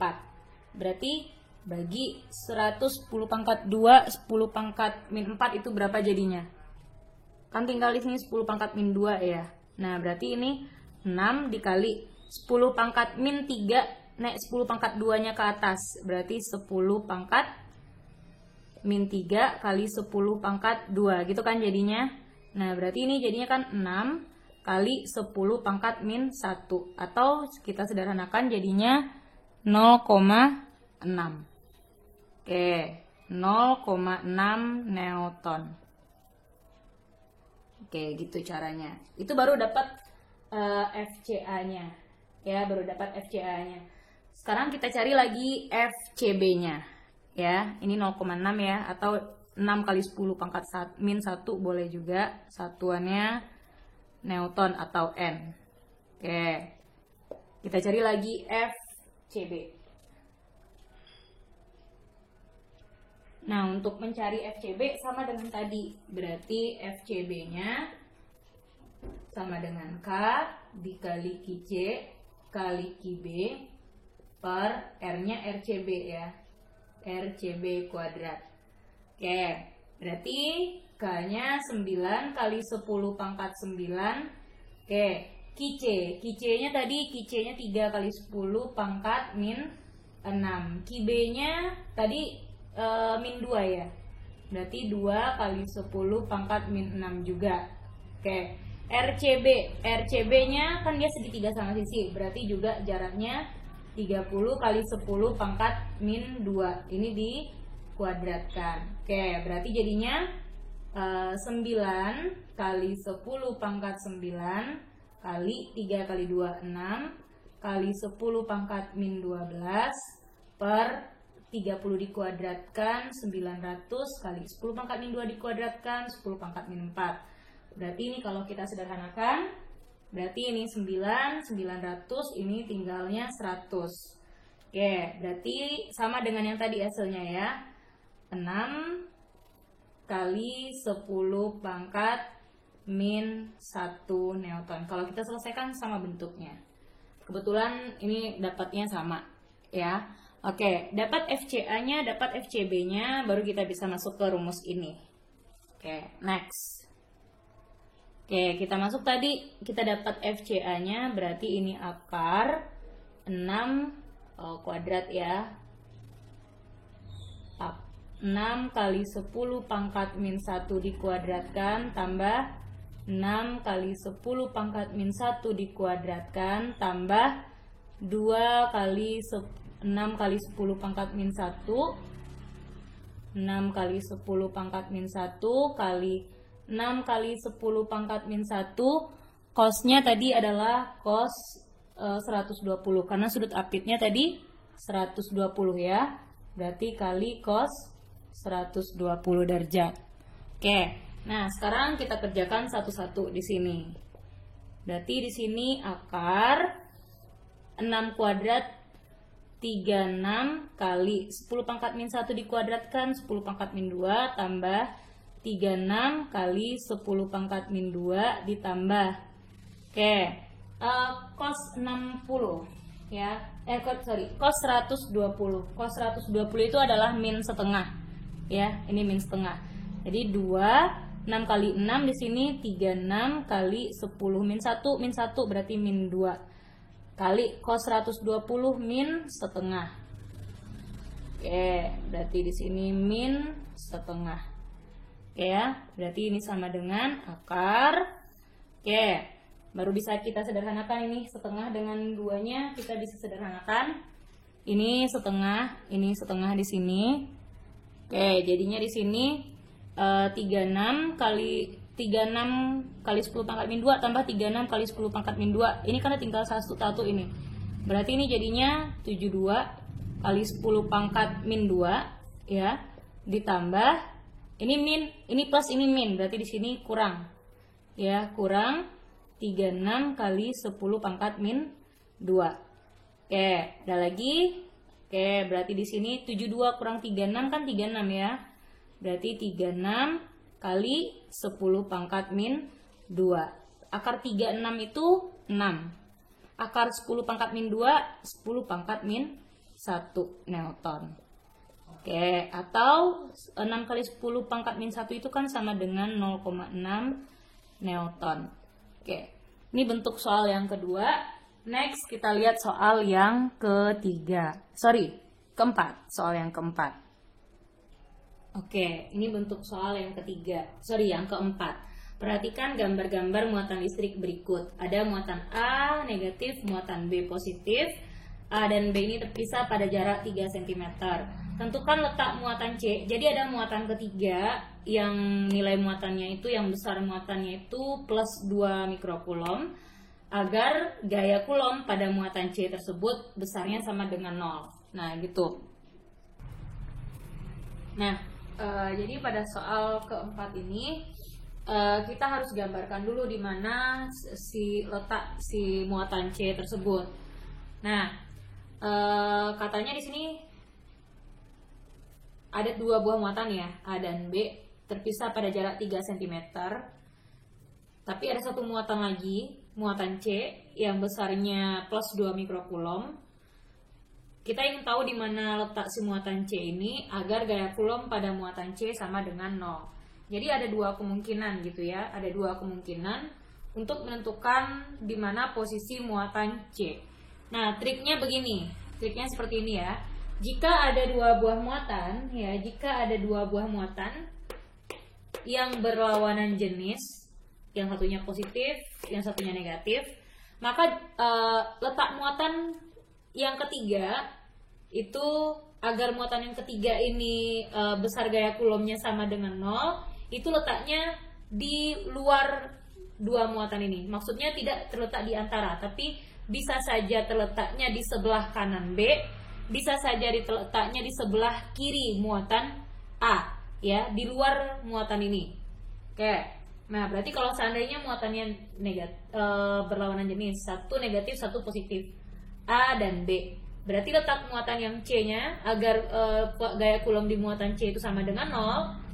Speaker 1: Berarti bagi 100 10 pangkat 2, 10 pangkat min 4 itu berapa jadinya? Kan tinggal di sini 10 pangkat min 2 ya. Nah, berarti ini 6 dikali 10 pangkat min 3, naik 10 pangkat 2-nya ke atas. Berarti 10 pangkat min 3 kali 10 pangkat 2 gitu kan jadinya. Nah, berarti ini jadinya kan 6 kali 10 pangkat min 1, atau kita sederhanakan jadinya 0,6. Oke, 0,6 Newton. Oke, gitu caranya. Itu baru dapat FCA-nya. Ya, baru dapat FCA-nya. Sekarang kita cari lagi FCB-nya. Ya, ini 0,6 ya, atau 6 kali 10 pangkat min 1 boleh juga. Satuannya Newton atau N. Oke, kita cari lagi FCB. Nah, untuk mencari FCB sama dengan tadi. Berarti FCB-nya sama dengan K dikali QC kali QB per R-nya RCB ya. RCB kuadrat. Oke, berarti K-nya 9 kali 10 pangkat 9. Oke, QC-nya tadi, QC-nya 3 kali 10 pangkat min 6. QB-nya tadi min 2 ya. Berarti 2 kali 10 pangkat min 6 juga. Oke, RCB-nya kan dia segitiga sama sisi. Berarti juga jaraknya 30 kali 10 pangkat min 2. Ini dikuadratkan. Oke, berarti jadinya 9 kali 10 pangkat 9 kali 3 kali 2, 6 kali 10 pangkat min 12 per 30 dikuadratkan 900 kali 10 pangkat min 2 dikuadratkan 10 pangkat min 4. Berarti ini kalau kita sederhanakan, berarti ini 9, 900, ini tinggalnya 100. Oke, berarti sama dengan yang tadi hasilnya ya. 6 kali 10 pangkat min 1 Newton. Kalau kita selesaikan sama bentuknya. Kebetulan ini dapatnya sama ya. Oke, dapat FCA-nya, dapat FCB-nya, baru kita bisa masuk ke rumus ini. Oke, next. Oke, kita masuk tadi, kita dapat FCA-nya, berarti ini akar 6 kuadrat ya. 6 kali 10 pangkat min 1 dikuadratkan tambah 6 kali 10 pangkat min 1 dikuadratkan tambah 2 kali 6 kali 10 pangkat min 1, 6 kali 10 pangkat min 1 kali 6 kali 10 pangkat min 1. Cosnya tadi adalah cos 120 karena sudut apitnya tadi 120 ya. Berarti kali cos 120 derajat. Oke. Nah, sekarang kita kerjakan satu-satu di sini. Berarti di sini akar 6 kuadrat 36 kali 10 pangkat min 1 dikuadratkan 10 pangkat min 2 tambah 36 kali 10 pangkat min 2 ditambah. Oke, cos 60 ya. Cos 120. Cos 120 itu adalah min setengah. Ya, ini min setengah. Jadi 6 kali 6 di sini 36 kali 10 min 1 berarti min 2 kali cos 120 min setengah. Oke, berarti di sini min setengah. Oke ya, berarti ini sama dengan akar. Oke, baru bisa kita sederhanakan ini setengah dengan 2-nya kita bisa sederhanakan. Ini setengah di sini. Oke, jadinya di sini 36 kali 10 pangkat min 2 tambah 36 kali 10 pangkat min 2. Ini karena tinggal satu ini. Berarti ini jadinya 72 kali 10 pangkat min 2 ya. Ditambah ini min, ini plus, ini min. Berarti di sini kurang. Ya, kurang 36 kali 10 pangkat min 2. Oke, ada lagi. Oke, berarti di sini 72 kurang 36 kan 36 ya. Berarti 36 kali 10 pangkat min 2. Akar 36 itu 6. Akar 10 pangkat min 2, 10 pangkat min 1 Newton. Oke, atau 6 kali 10 pangkat min 1 itu kan sama dengan 0,6 Newton. Oke, ini bentuk soal yang kedua. Next, kita lihat soal yang ketiga. Keempat. Soal yang keempat. Oke, ini bentuk soal yang keempat. Perhatikan gambar-gambar muatan listrik berikut. Ada muatan A negatif, muatan B positif. A dan B ini terpisah pada jarak 3 cm. Tentukan letak muatan C. Jadi ada muatan ketiga yang nilai muatannya itu, yang besar muatannya itu plus 2 mikrokulom. Agar gaya kulom pada muatan C tersebut besarnya sama dengan 0. Nah, gitu. Nah, jadi pada soal keempat ini kita harus gambarkan dulu di mana letak si muatan C tersebut. Nah, katanya di sini ada 2 buah muatan ya, A dan B, terpisah pada jarak 3 cm. Tapi ada satu muatan lagi, muatan C yang besarnya plus 2 mikrokulom. Kita ingin tahu di mana letak si muatan C ini agar gaya kulom pada muatan C sama dengan 0. Jadi ada 2 kemungkinan gitu ya. Ada 2 kemungkinan untuk menentukan di mana posisi muatan C. Nah, triknya begini. Triknya seperti ini ya. Jika ada 2 buah muatan yang berlawanan jenis, yang satunya positif, yang satunya negatif, maka letak muatan yang ketiga itu agar muatan yang ketiga ini besar gaya kulomnya sama dengan 0, itu letaknya di luar 2 muatan ini. Maksudnya tidak terletak di antara, tapi bisa saja terletaknya di sebelah kanan B, bisa saja terletaknya di sebelah kiri muatan A, ya, di luar muatan ini. Oke. Nah, berarti kalau seandainya muatannya berlawanan jenis, satu negatif, satu positif, A dan B, berarti letak muatan yang C-nya agar gaya kulom di muatan C itu sama dengan 0,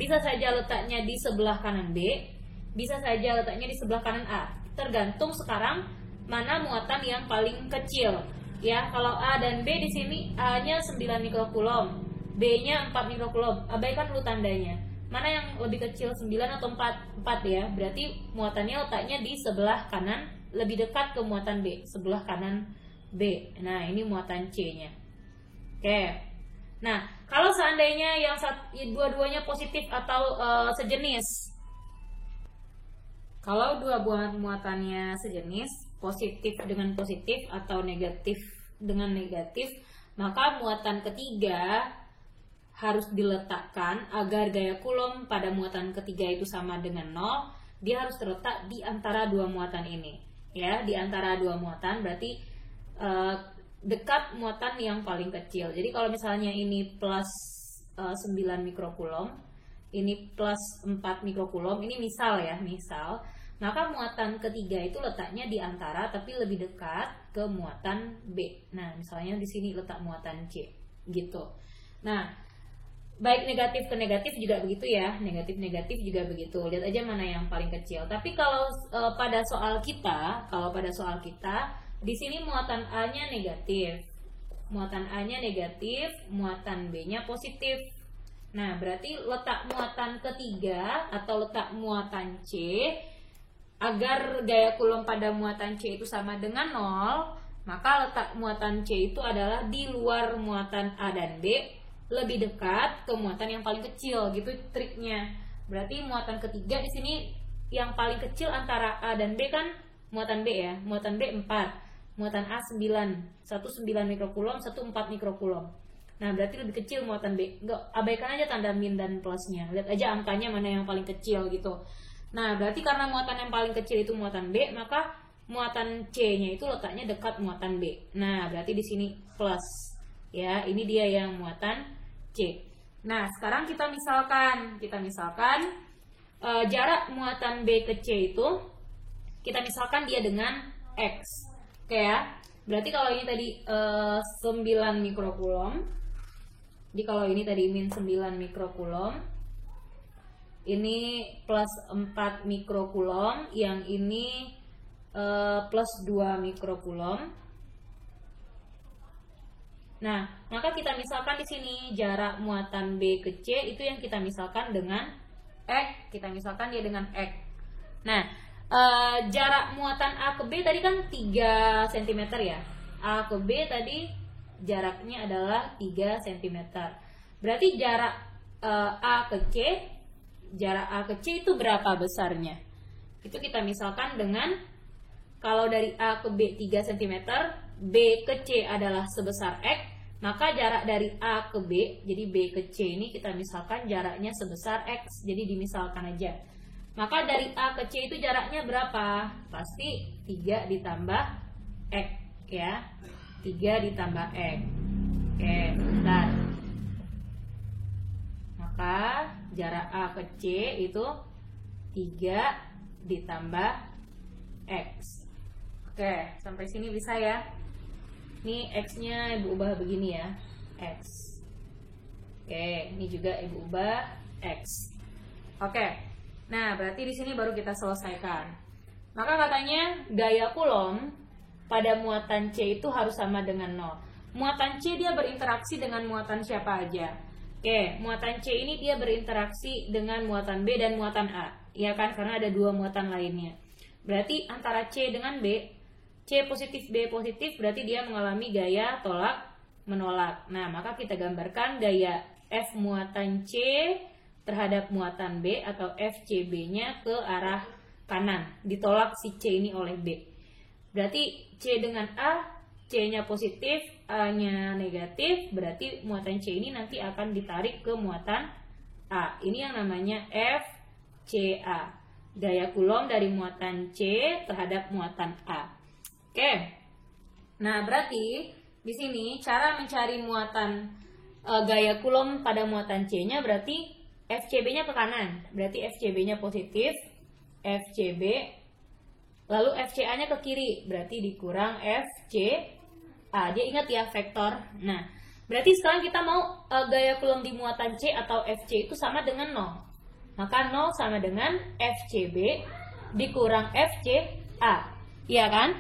Speaker 1: bisa saja letaknya di sebelah kanan B, bisa saja letaknya di sebelah kanan A. Tergantung sekarang mana muatan yang paling kecil. Ya, kalau A dan B di sini A-nya 9 mikrokulom, B-nya 4 mikrokulom. Abaikan dulu tandanya. Mana yang lebih kecil, 9 atau 4? 4 ya. Berarti muatannya letaknya di sebelah kanan, lebih dekat ke muatan B, sebelah kanan B. Nah, ini muatan C-nya. Oke. Nah, kalau seandainya yang dua-duanya positif atau sejenis, kalau dua buah muatannya sejenis, positif dengan positif atau negatif dengan negatif, maka muatan ketiga harus diletakkan agar gaya Coulomb pada muatan ketiga itu sama dengan 0. Dia harus terletak di antara dua muatan ini, ya, di antara dua muatan, berarti dekat muatan yang paling kecil. Jadi kalau misalnya ini plus 9 mikrocoulomb, ini plus 4 mikrocoulomb, ini misal ya, misal, maka muatan ketiga itu letaknya di antara tapi lebih dekat ke muatan B. Nah, misalnya di sini letak muatan C, gitu. Nah, baik negatif ke negatif juga begitu ya, negatif juga begitu. Lihat aja mana yang paling kecil. Tapi kalau pada soal kita, di sini muatan A-nya negatif, muatan A-nya negatif, muatan B-nya positif. Nah, berarti letak muatan ketiga atau letak muatan C, agar gaya Coulomb pada muatan C itu sama dengan 0, maka letak muatan C itu adalah di luar muatan A dan B, lebih dekat ke muatan yang paling kecil, gitu triknya. Berarti muatan ketiga di sini yang paling kecil antara A dan B kan muatan B ya, muatan B 4. Muatan A 9, satu 9 mikrocoulomb, satu 4 mikrocoulomb. Nah, berarti lebih kecil muatan B. Enggak, abaikan aja tanda min dan plusnya. Lihat aja angkanya mana yang paling kecil gitu. Nah, berarti karena muatan yang paling kecil itu muatan B, maka muatan C-nya itu letaknya dekat muatan B. Nah, berarti di sini plus. Ya, ini dia yang muatan C. Nah, sekarang kita misalkan jarak muatan B ke C itu, kita misalkan dia dengan X. Oke ya, berarti kalau ini tadi 9 mikrocoulomb, kalau ini tadi min 9 mikrocoulomb, ini plus 4 mikrocoulomb, yang ini plus 2 mikrocoulomb. Nah, maka kita misalkan di sini jarak muatan B ke C itu yang kita misalkan dengan X, kita misalkan dia dengan X. Nah, jarak muatan A ke B tadi kan 3 cm ya. A ke B tadi jaraknya adalah 3 cm. Berarti jarak A ke C itu berapa besarnya? Itu kita misalkan dengan, kalau dari A ke B 3 cm, B ke C adalah sebesar X, maka jarak dari A ke B, jadi B ke C ini kita misalkan jaraknya sebesar X. Jadi dimisalkan aja. Maka dari A ke C itu jaraknya berapa? Pasti 3 ditambah X ya. 3 ditambah X. Oke, bentar. Maka jarak A ke C itu 3 ditambah X. Oke, sampai sini bisa ya. Ini X-nya Ibu ubah begini ya. X. Oke, ini juga Ibu ubah X. Oke. Nah, berarti di sini baru kita selesaikan. Maka katanya gaya Coulomb pada muatan C itu harus sama dengan 0. Muatan C dia berinteraksi dengan muatan siapa aja? Oke, muatan C ini dia berinteraksi dengan muatan B dan muatan A. Ya kan, karena ada dua muatan lainnya. Berarti antara C dengan B, C positif B positif, berarti dia mengalami gaya tolak menolak. Nah, maka kita gambarkan gaya F muatan C terhadap muatan B atau FCB-nya ke arah kanan, ditolak si C ini oleh B. Berarti C dengan A, C-nya positif, A-nya negatif, berarti muatan C ini nanti akan ditarik ke muatan A. Ini yang namanya FCA, gaya Coulomb dari muatan C terhadap muatan A. Oke. Nah, berarti di sini cara mencari muatan gaya Coulomb pada muatan C-nya berarti FCB-nya ke kanan, berarti FCB-nya positif, FCB, lalu FCA-nya ke kiri, berarti dikurang FCA. Dia ingat ya vektor. Nah, berarti sekarang kita mau gaya Coulomb di muatan C atau FC itu sama dengan 0. Maka 0 sama dengan FCB dikurang FCA. Iya kan?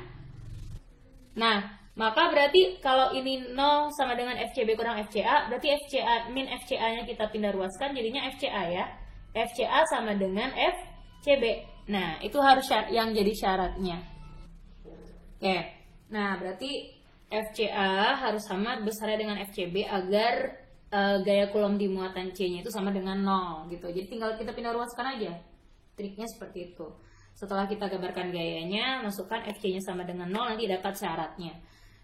Speaker 1: Nah, maka berarti kalau ini 0 sama dengan FCB kurang FCA, berarti FCA min FCA-nya kita pindah ruaskan jadinya FCA ya. FCA sama dengan FCB. Nah, itu harus yang jadi syaratnya. Oke. Nah, berarti FCA harus sama besarnya dengan FCB agar gaya Coulomb di muatan C-nya itu sama dengan 0 gitu. Jadi tinggal kita pindah ruaskan aja. Triknya seperti itu. Setelah kita gambarkan gayanya, masukkan FC-nya sama dengan 0, nanti dapat syaratnya.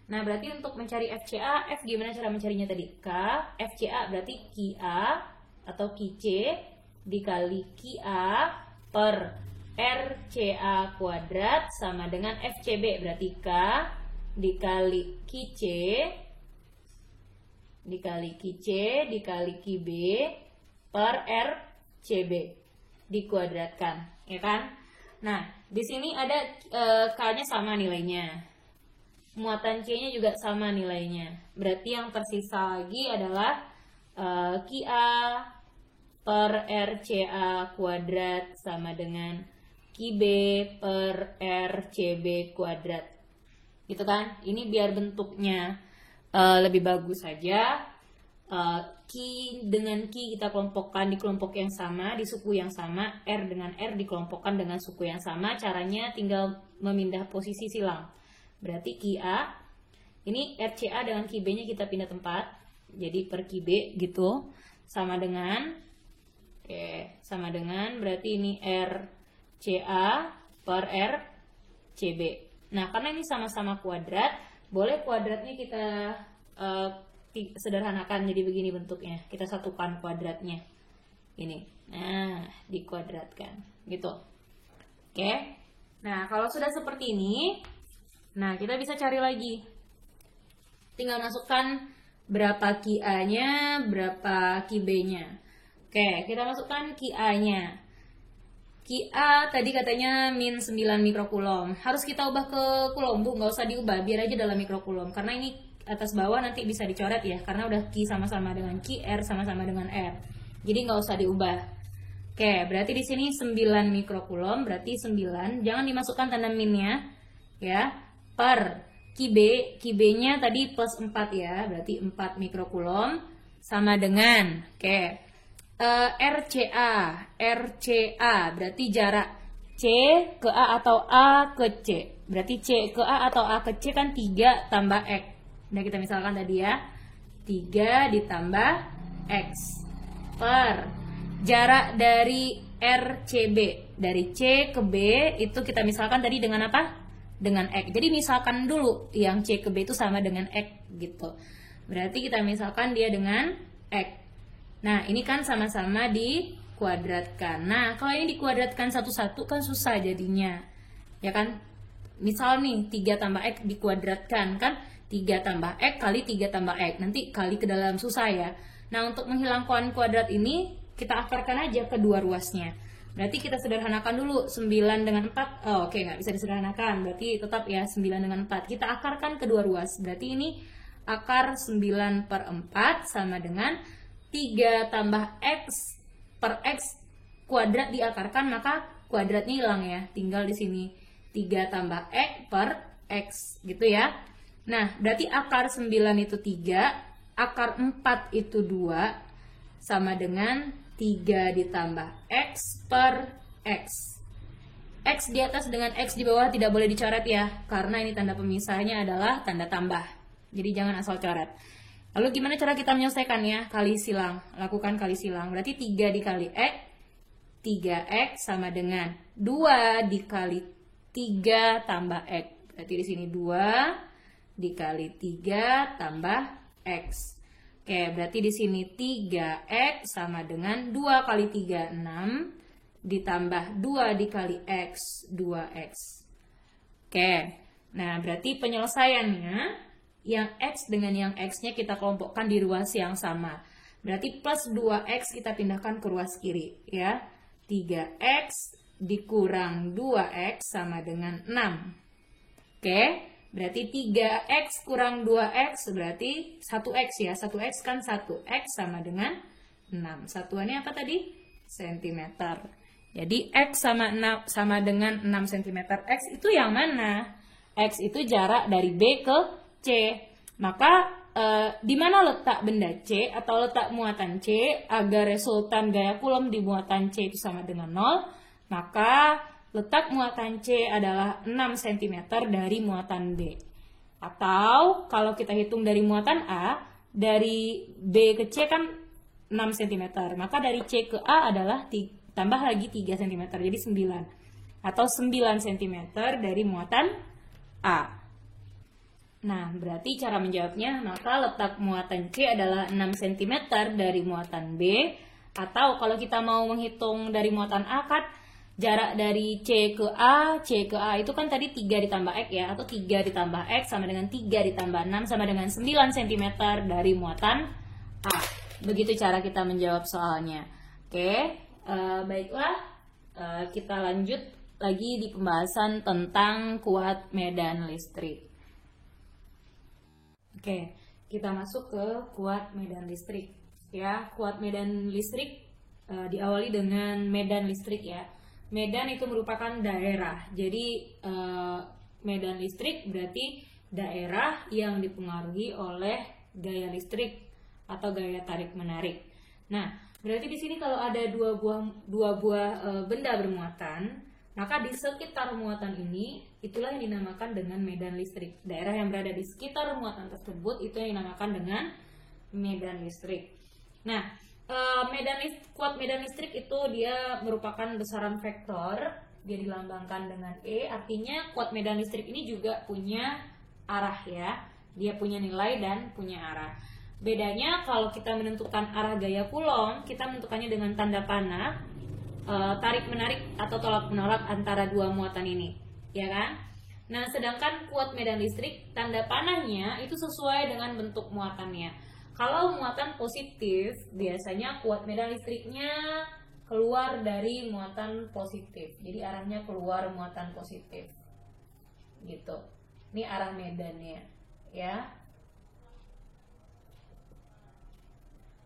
Speaker 1: Nah, berarti untuk mencari FCA, F gimana cara mencarinya tadi? K, FCA berarti QA atau QC dikali QA per RCA kuadrat sama dengan FCB, berarti K dikali QC dikali QB per RCB dikuadratkan, ya kan? Nah, di sini ada K-nya sama nilainya, muatan C-nya juga sama nilainya. Berarti yang tersisa lagi adalah QA per RCA kuadrat sama dengan QB per RCB kuadrat. Gitu kan? Ini biar bentuknya lebih bagus saja. Q dengan Q kita kelompokkan di kelompok yang sama, di suku yang sama. R dengan R dikelompokkan dengan suku yang sama. Caranya tinggal memindah posisi silang. Berarti QA, ini RCA dengan QB-nya kita pindah tempat. Jadi per QB gitu. Sama dengan, berarti ini RCA per RCB. Nah, karena ini sama-sama kuadrat, boleh kuadratnya kita sederhanakan jadi begini bentuknya. Kita satukan kuadratnya. Ini. Nah, dikuadratkan. Gitu. Oke. Nah, kalau sudah seperti ini, nah kita bisa cari lagi. Tinggal masukkan berapa QA-nya, berapa QB-nya. Oke, kita masukkan QA-nya. QA tadi katanya min 9 mikrokulom. Harus kita ubah ke kulom, Bu. Nggak usah diubah, biar aja dalam mikrokulom. Karena ini atas bawah nanti bisa dicoret ya, karena udah Q sama-sama dengan Q, R sama-sama dengan R. Jadi nggak usah diubah. Oke, berarti di sini 9 mikrokulom, berarti 9. Jangan dimasukkan tanda minnya, ya. Per QB-nya tadi plus 4 ya, berarti 4 mikrokulom sama dengan, RCA berarti jarak C ke A atau A ke C. Berarti C ke A atau A ke C kan 3 tambah X. Nah, kita misalkan tadi ya, 3 ditambah X per jarak dari RCB, dari C ke B itu kita misalkan tadi dengan apa? Dengan X. Jadi misalkan dulu yang C ke B itu sama dengan X gitu. Berarti kita misalkan dia dengan X. Nah, ini kan sama-sama dikuadratkan. Nah, kalau ini dikuadratkan satu-satu kan susah jadinya. Ya kan? Misal nih 3 tambah X dikuadratkan kan 3 tambah X kali 3 tambah X. Nanti kali ke dalam susah ya. Nah, untuk menghilangkan kuadrat ini, kita akarkan aja kedua ruasnya. Berarti kita sederhanakan dulu 9 dengan 4. Oh, oke, nggak bisa disederhanakan. Berarti tetap ya 9 dengan 4. Kita akarkan kedua ruas. Berarti ini akar 9 per 4 sama dengan 3 tambah X per X kuadrat diakarkan, maka kuadratnya hilang ya. Tinggal di sini 3 tambah X per X gitu ya. Nah, berarti akar 9 itu 3, akar 4 itu 2, sama dengan 3 ditambah X per X. X di atas dengan X di bawah tidak boleh dicoret ya, karena ini tanda pemisahnya adalah tanda tambah. Jadi jangan asal coret. Lalu gimana cara kita menyelesaikannya? Kali silang, lakukan kali silang. Berarti 3 dikali X, 3X sama dengan 2 dikali 3 tambah X. Berarti di sini 2 dikali 3 tambah X. Oke, berarti di sini 3X sama dengan 2 kali 3, 6. Ditambah 2 dikali X, 2X. Oke, nah berarti penyelesaiannya, yang X dengan yang X-nya kita kelompokkan di ruas yang sama. Berarti plus 2X kita pindahkan ke ruas kiri. Ya, 3X dikurang 2X sama dengan 6. Oke. Berarti 3X kurang 2X berarti 1X ya. 1X kan 1X sama dengan 6. Satuannya apa tadi? Sentimeter. Jadi X sama dengan 6 cm. X itu yang mana? X itu jarak dari B ke C. Maka di mana letak benda C atau letak muatan C agar resultan gaya Coulomb di muatan C itu sama dengan 0? Maka letak muatan C adalah 6 cm dari muatan B. Atau kalau kita hitung dari muatan A, dari B ke C kan 6 cm. Maka dari C ke A adalah tambah lagi 3 cm, jadi 9. atau 9 cm dari muatan A. Nah, berarti cara menjawabnya, maka letak muatan C adalah 6 cm dari muatan B. Atau kalau kita mau menghitung dari muatan A kan, jarak dari C ke A itu kan tadi 3 ditambah X ya, atau 3 ditambah X sama dengan 3 ditambah 6 sama dengan 9 cm dari muatan A. Begitu cara kita menjawab soalnya. Oke, baiklah, kita lanjut lagi di pembahasan tentang kuat medan listrik. Oke, kita masuk ke kuat medan listrik. Ya, kuat medan listrik diawali dengan medan listrik ya. Medan itu merupakan daerah. Jadi medan listrik berarti daerah yang dipengaruhi oleh gaya listrik atau gaya tarik menarik. Nah, berarti di sini kalau ada dua buah benda bermuatan, maka di sekitar muatan ini itulah yang dinamakan dengan medan listrik. Daerah yang berada di sekitar muatan tersebut itu yang dinamakan dengan medan listrik. Nah, kuat medan listrik itu dia merupakan besaran vektor, dia dilambangkan dengan E, artinya kuat medan listrik ini juga punya arah ya, dia punya nilai dan punya arah. Bedanya kalau kita menentukan arah gaya Coulomb, kita menentukannya dengan tanda panah, tarik menarik atau tolak menolak antara dua muatan ini, ya kan? Nah, sedangkan kuat medan listrik tanda panahnya itu sesuai dengan bentuk muatannya. Kalau muatan positif, biasanya kuat medan listriknya keluar dari muatan positif. Jadi arahnya keluar muatan positif. Gitu. Ini arah medannya, ya.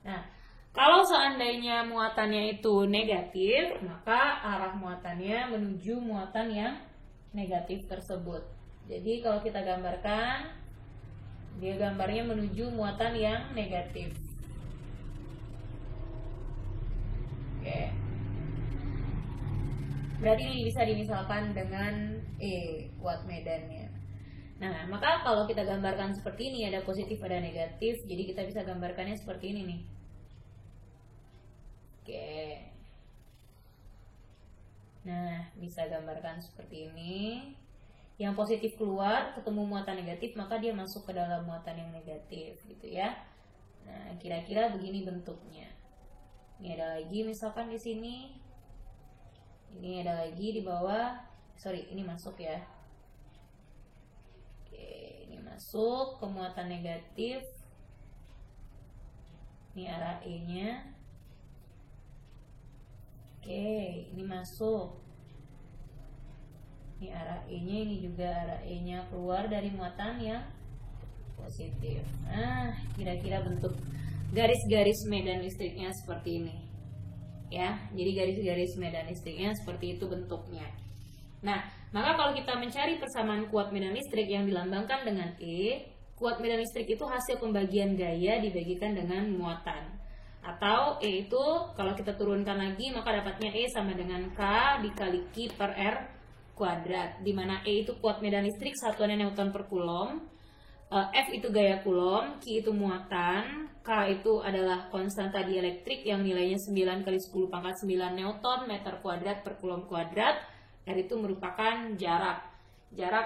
Speaker 1: Nah, kalau seandainya muatannya itu negatif, maka arah muatannya menuju muatan yang negatif tersebut. Jadi kalau kita gambarkan, dia gambarnya menuju muatan yang negatif. Oke. Berarti ini bisa dimisalkan dengan E, kuat medannya. Nah, maka kalau kita gambarkan seperti ini, ada positif, ada negatif, jadi kita bisa gambarkannya seperti ini nih. Oke. Nah, bisa gambarkan seperti ini. Yang positif keluar, ketemu muatan negatif, maka dia masuk ke dalam muatan yang negatif, gitu ya. Nah, kira-kira begini bentuknya. Ini ada lagi, misalkan di sini. Ini ada lagi di bawah. Sorry, ini masuk ya. Masuk ke muatan negatif. Ini arah E-nya. Oke, ini masuk. Ini arah E-nya, ini juga arah E-nya keluar dari muatan yang positif. Nah, kira-kira bentuk garis-garis medan listriknya seperti ini. Ya, jadi garis-garis medan listriknya seperti itu bentuknya. Nah, maka kalau kita mencari persamaan kuat medan listrik yang dilambangkan dengan E, kuat medan listrik itu hasil pembagian gaya dibagikan dengan muatan. Atau E itu kalau kita turunkan lagi, maka dapatnya E sama dengan K dikali Q per R kuadrat. Dimana E itu kuat medan listrik, satuannya Newton per Coulomb, F itu gaya Coulomb, Q itu muatan, K itu adalah konstanta dielektrik yang nilainya 9 kali 10 pangkat 9 Newton meter kuadrat per Coulomb kuadrat. R itu merupakan jarak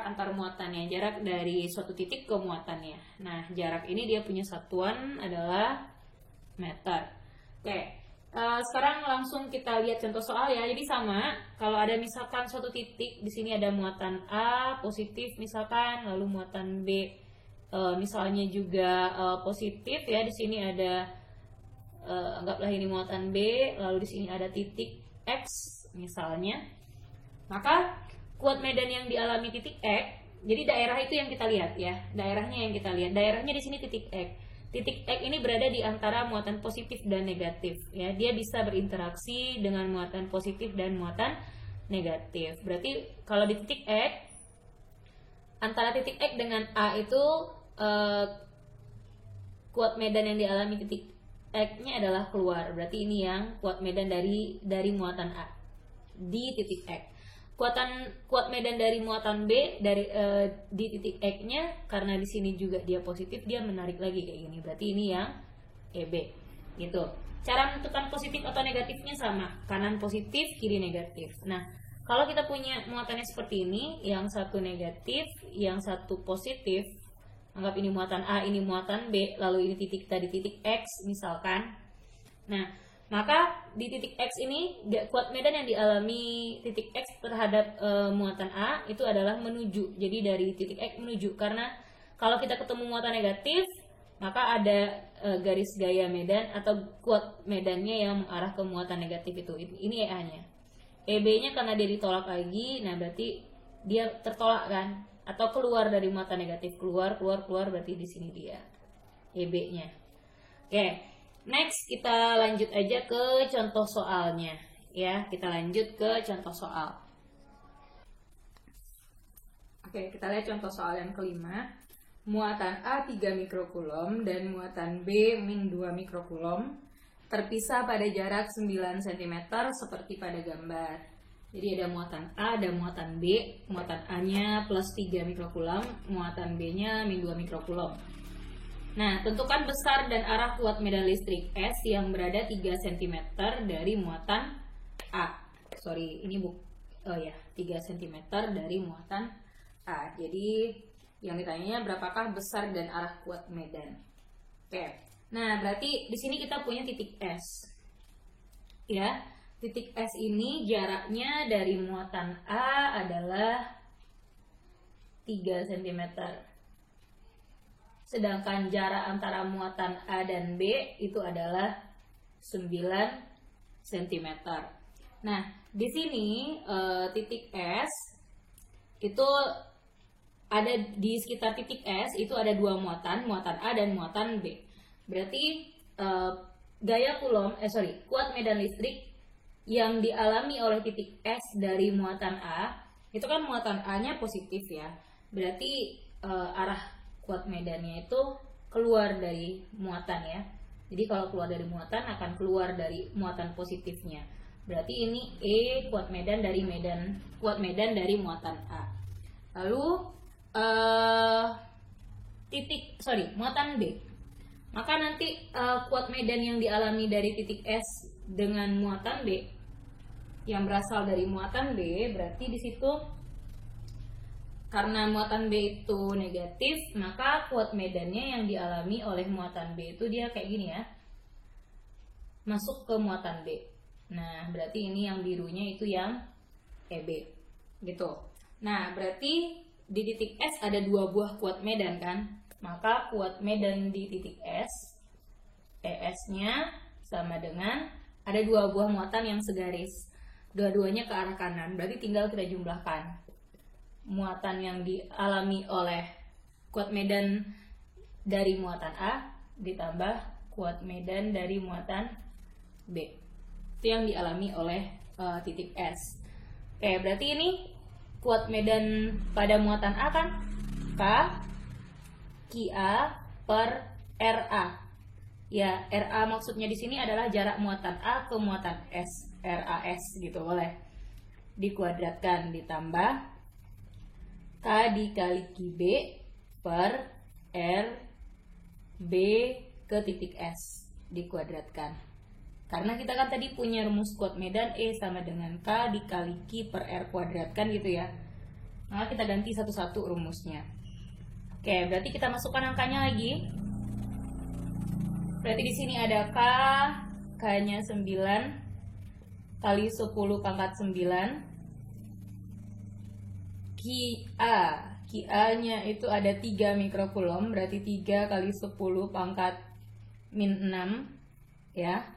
Speaker 1: antar muatannya, jarak dari suatu titik ke muatannya. Nah, jarak ini dia punya satuan adalah meter. Oke, sekarang langsung kita lihat contoh soal ya. Jadi sama, kalau ada misalkan suatu titik, di sini ada muatan A positif misalkan, lalu muatan B misalnya juga positif ya. Di sini ada anggaplah ini muatan B, lalu di sini ada titik X misalnya. Maka kuat medan yang dialami titik X, jadi daerah itu yang kita lihat ya, daerahnya yang kita lihat. Daerahnya di sini titik X. Titik X ini berada di antara muatan positif dan negatif ya. Dia bisa berinteraksi dengan muatan positif dan muatan negatif. Berarti kalau di titik X, antara titik X dengan A itu kuat medan yang dialami titik X-nya adalah keluar. Berarti ini yang kuat medan dari muatan A di titik X. Kuat medan dari muatan B di titik X-nya, karena di sini juga dia positif, dia menarik lagi kayak gini. Berarti ini yang EB gitu. Cara menentukan positif atau negatifnya sama, kanan positif, kiri negatif. Nah, Kalau kita punya muatannya seperti ini, yang satu negatif, yang satu positif, anggap ini muatan A, ini muatan B, lalu ini titik tadi titik X misalkan. Nah, maka di titik X ini kuat medan yang dialami titik X terhadap muatan A itu adalah menuju. Jadi dari titik X menuju, karena kalau kita ketemu muatan negatif, maka ada garis gaya medan atau kuat medannya yang mengarah ke muatan negatif itu. Ini EA-nya. EB-nya karena dia ditolak lagi, nah berarti dia tertolak kan, atau keluar dari muatan negatif, keluar berarti di sini dia EB-nya. Oke, next kita lanjut aja ke contoh soalnya ya, kita lanjut ke contoh soal. Oke, kita lihat contoh soal yang kelima. Muatan A 3 mikrokulom dan muatan B min 2 mikrokulom terpisah pada jarak 9 cm seperti pada gambar. Jadi ada muatan A, ada muatan B. Muatan A-nya plus 3 mikrokulom, muatan B-nya min 2 mikrokulom. Nah, tentukan besar dan arah kuat medan listrik S yang berada 3 cm dari muatan A. 3 cm dari muatan A. Jadi yang ditanyanya berapakah besar dan arah kuat medan. Oke. Nah, berarti di sini kita punya titik S. Ya, titik S ini jaraknya dari muatan A adalah 3 cm. Sedangkan jarak antara muatan A dan B itu adalah 9 cm. Nah, di sini titik S itu ada di sekitar titik S itu ada dua muatan A dan muatan B. Berarti kuat medan listrik yang dialami oleh titik S dari muatan A itu kan muatan A-nya positif ya. Berarti arah kuat medannya itu keluar dari muatan ya. Jadi kalau keluar dari muatan akan keluar dari muatan positifnya. Berarti ini E kuat medan dari muatan A. Lalu muatan B. Maka nanti kuat medan yang dialami dari titik S dengan muatan B yang berasal dari muatan B, berarti di situ karena muatan B itu negatif, maka kuat medannya yang dialami oleh muatan B itu dia kayak gini ya, masuk ke muatan B. Nah, berarti ini yang birunya itu yang EB gitu. Nah, berarti di titik S ada dua buah kuat medan kan, maka kuat medan di titik S ES-nya sama dengan ada dua buah muatan yang segaris, dua-duanya ke arah kanan. Berarti tinggal kita jumlahkan muatan yang dialami oleh kuat medan dari muatan A ditambah kuat medan dari muatan B. Itu yang dialami oleh titik S. Oke, berarti ini kuat medan pada muatan A kan K QA per RA. Ya, RA maksudnya di sini adalah jarak muatan A ke muatan S, RAS gitu, boleh dikuadratkan ditambah K dikali QB per RB ke titik S dikuadratkan. Karena kita kan tadi punya rumus kuat medan E sama dengan K dikali Q per R kuadrat kan gitu ya. Maka kita ganti satu-satu rumusnya. Oke, berarti kita masukkan angkanya lagi. Berarti di sini ada K, K-nya 9 kali 10 pangkat 9. QA-nya itu ada 3 mikrokulom, berarti 3 kali 10 pangkat min 6 ya.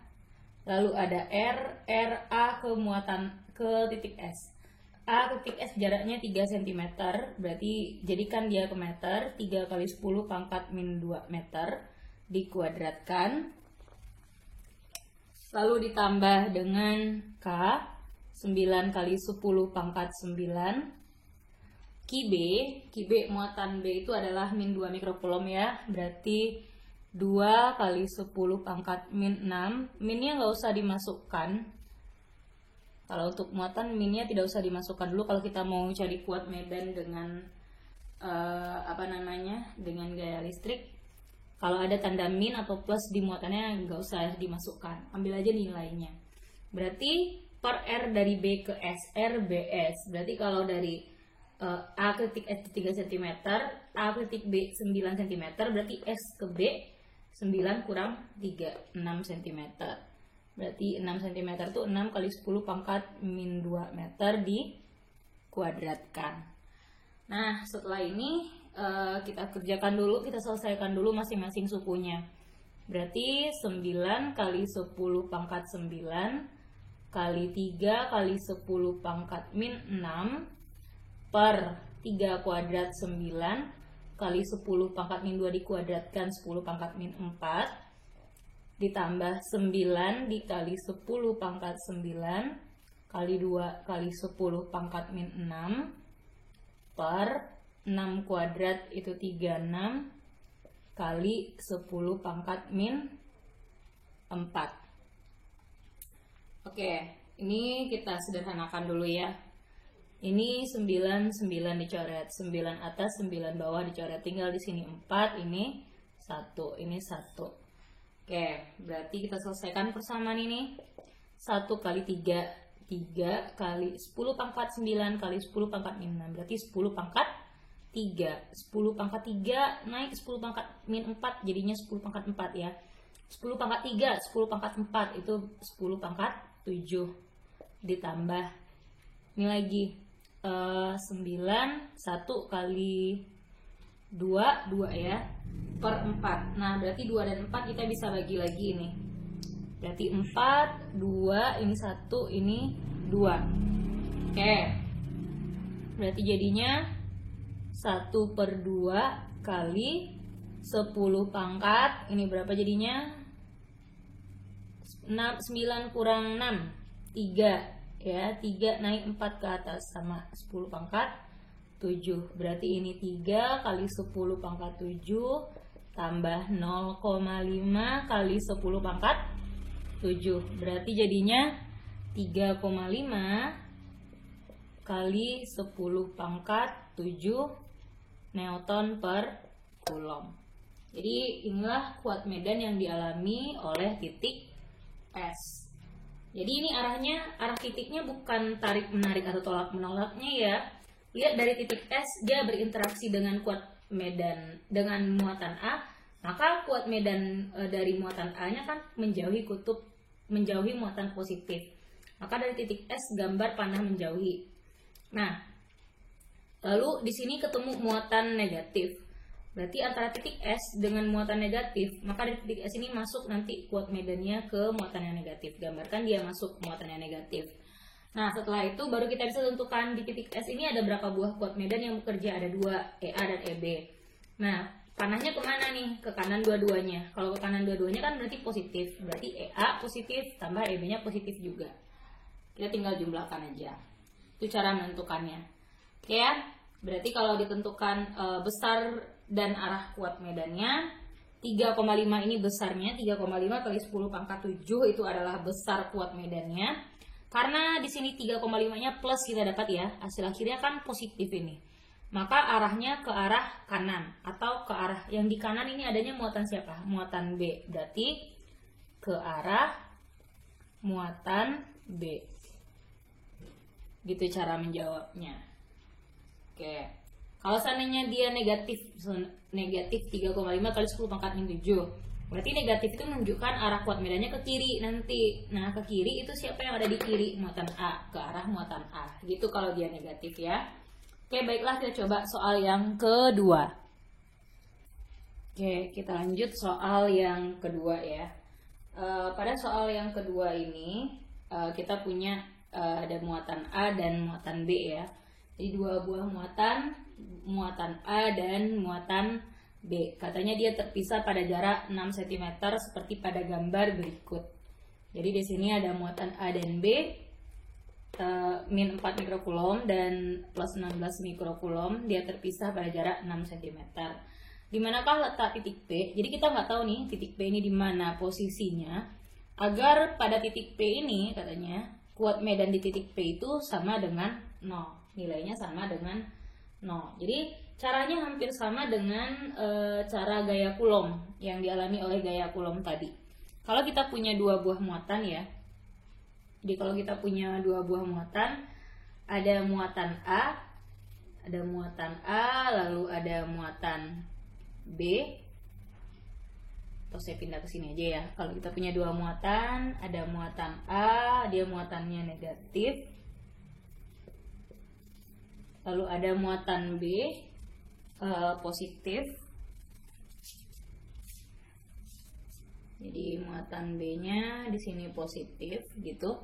Speaker 1: Lalu ada RA ke titik S. A ke titik S jaraknya 3 cm, berarti jadikan dia ke meter, 3 kali 10 pangkat min 2 meter dikuadratkan. Lalu ditambah dengan K 9 kali 10 pangkat 9. QB muatan B itu adalah min 2 mikrokulom ya, berarti 2 kali 10 pangkat min 6. Minnya nggak usah dimasukkan. Kalau untuk muatan minnya tidak usah dimasukkan dulu kalau kita mau cari kuat medan dengan dengan gaya listrik. Kalau ada tanda min atau plus di muatannya nggak usah dimasukkan, ambil aja nilainya. Berarti per R dari B ke S, R, BS. Berarti kalau dari A titik S 3 cm, A titik B 9 cm, berarti S ke B 9 kurang 3, 6 cm. Berarti 6 cm itu 6 kali 10 pangkat min 2 meter dikuadratkan. Nah, setelah ini kita kerjakan dulu, kita selesaikan dulu masing-masing sukunya. Berarti 9 kali 10 pangkat 9 kali 3 kali 10 pangkat min 6 per 3 kuadrat 9 kali 10 pangkat min 2 dikuadratkan 10 pangkat min 4 ditambah 9 dikali 10 pangkat 9 kali 2 kali 10 pangkat min 6 per 6 kuadrat itu 36 kali 10 pangkat min 4. Oke, ini kita sederhanakan dulu ya. Ini 9 dicoret, 9 atas 9 bawah dicoret, tinggal di sini 4, ini 1, ini 1. Oke, berarti kita selesaikan persamaan ini. 1 kali 3, 3 kali 10 pangkat 9 kali 10 pangkat min 6, berarti 10 pangkat 3, 10 pangkat 3 naik 10 pangkat min 4 jadinya 10 pangkat 4 ya. 10 pangkat 3, 10 pangkat 4 itu 10 pangkat 7 ditambah ini lagi 9, 1 kali 2, 2 ya per 4. Nah berarti 2 dan 4 kita bisa bagi lagi ini. Berarti 4, 2, ini 1, ini 2. Oke, berarti jadinya 1 per 2 kali 10 pangkat, ini berapa jadinya? 9 kurang 6, 3 ya, 3 naik 4 ke atas sama 10 pangkat 7. Berarti ini 3 kali 10 pangkat 7 tambah 0,5 kali 10 pangkat 7. Berarti jadinya 3,5 kali 10 pangkat 7 Newton per Coulomb. Jadi inilah kuat medan yang dialami oleh titik S. Jadi ini arah titiknya bukan tarik menarik atau tolak menolaknya ya. Lihat dari titik S dia berinteraksi dengan kuat medan dengan muatan A, maka kuat medan dari muatan A-nya kan menjauhi muatan positif. Maka dari titik S gambar panah menjauhi. Nah, lalu di sini ketemu muatan negatif. Berarti antara titik S dengan muatan negatif, maka dari titik S ini masuk nanti kuat medannya ke muatan yang negatif. Gambarkan dia masuk muatan yang negatif. Nah, setelah itu baru kita bisa tentukan di titik S ini ada berapa buah kuat medan yang bekerja. Ada 2, EA dan EB. Nah, panahnya kemana nih? Ke kanan dua-duanya. Kalau ke kanan dua-duanya kan berarti positif. Berarti EA positif tambah EB-nya positif juga. Kita tinggal jumlahkan aja. Itu cara menentukannya. Oke ya? Berarti kalau ditentukan besar dan arah kuat medannya 3,5 ini besarnya, 3,5 kali 10 pangkat 7 itu adalah besar kuat medannya. Karena di sini 3,5-nya plus kita dapat ya, hasil akhirnya kan positif ini. Maka arahnya ke arah kanan atau ke arah yang di kanan ini adanya muatan siapa? Muatan B. Berarti ke arah muatan B. Gitu cara menjawabnya. Oke. Kalau seandainya dia negatif 3,5 kali 10 pangkat min 7, berarti negatif itu menunjukkan arah kuat medannya ke kiri nanti. Nah, ke kiri itu siapa yang ada di kiri? Muatan A, ke arah muatan A. Gitu kalau dia negatif ya. Oke, baiklah kita coba soal yang kedua. Oke, kita lanjut soal yang kedua ya. Pada soal yang kedua ini kita punya ada muatan A dan muatan B ya. Jadi dua buah muatan A dan muatan B. Katanya dia terpisah pada jarak 6 cm seperti pada gambar berikut. Jadi di sini ada muatan A dan B min 4 mikrocoulomb dan plus 16 mikrocoulomb. Dia terpisah pada jarak 6 cm. Di manakah letak titik P? Jadi kita nggak tahu nih titik P ini di mana posisinya. Agar pada titik P ini katanya kuat medan di titik P itu sama dengan 0. Nilainya sama dengan 0. Jadi caranya hampir sama dengan cara gaya Coulomb yang dialami oleh gaya Coulomb tadi. Kalau kita punya dua buah muatan ya, Jadi kalau kita punya dua buah muatan, ada muatan A, lalu ada muatan B. Atau saya pindah ke sini aja ya. Kalau kita punya dua muatan, ada muatan A, dia muatannya negatif. Lalu ada muatan B, positif. Jadi muatan B-nya di sini positif gitu.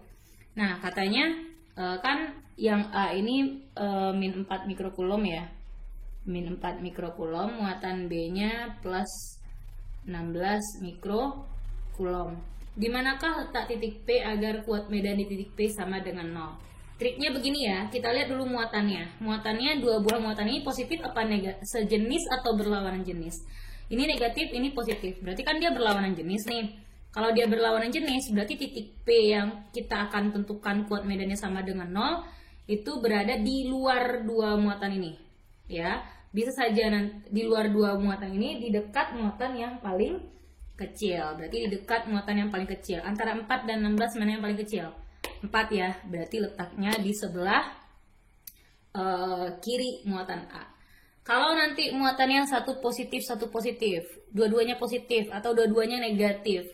Speaker 1: Nah, katanya kan yang A ini min 4 mikrokulom ya. Min 4 mikrokulom, muatan B-nya plus 16 mikrokulom. Dimanakah letak titik P agar kuat medan di titik P sama dengan 0? Triknya begini ya, kita lihat dulu muatannya. Muatannya, dua buah muatan ini positif apa negatif? Sejenis atau berlawanan jenis? Ini negatif, ini positif. Berarti kan dia berlawanan jenis nih. Kalau dia berlawanan jenis, berarti titik P yang kita akan tentukan kuat medannya sama dengan 0 itu berada di luar dua muatan ini. Ya, bisa saja di luar dua muatan ini, di dekat muatan yang paling kecil. Berarti di dekat muatan yang paling kecil. Antara 4 dan 16 mana yang paling kecil? 4 ya. Berarti letaknya di sebelah kiri muatan A. Kalau nanti muatannya satu positif, dua-duanya positif atau dua-duanya negatif.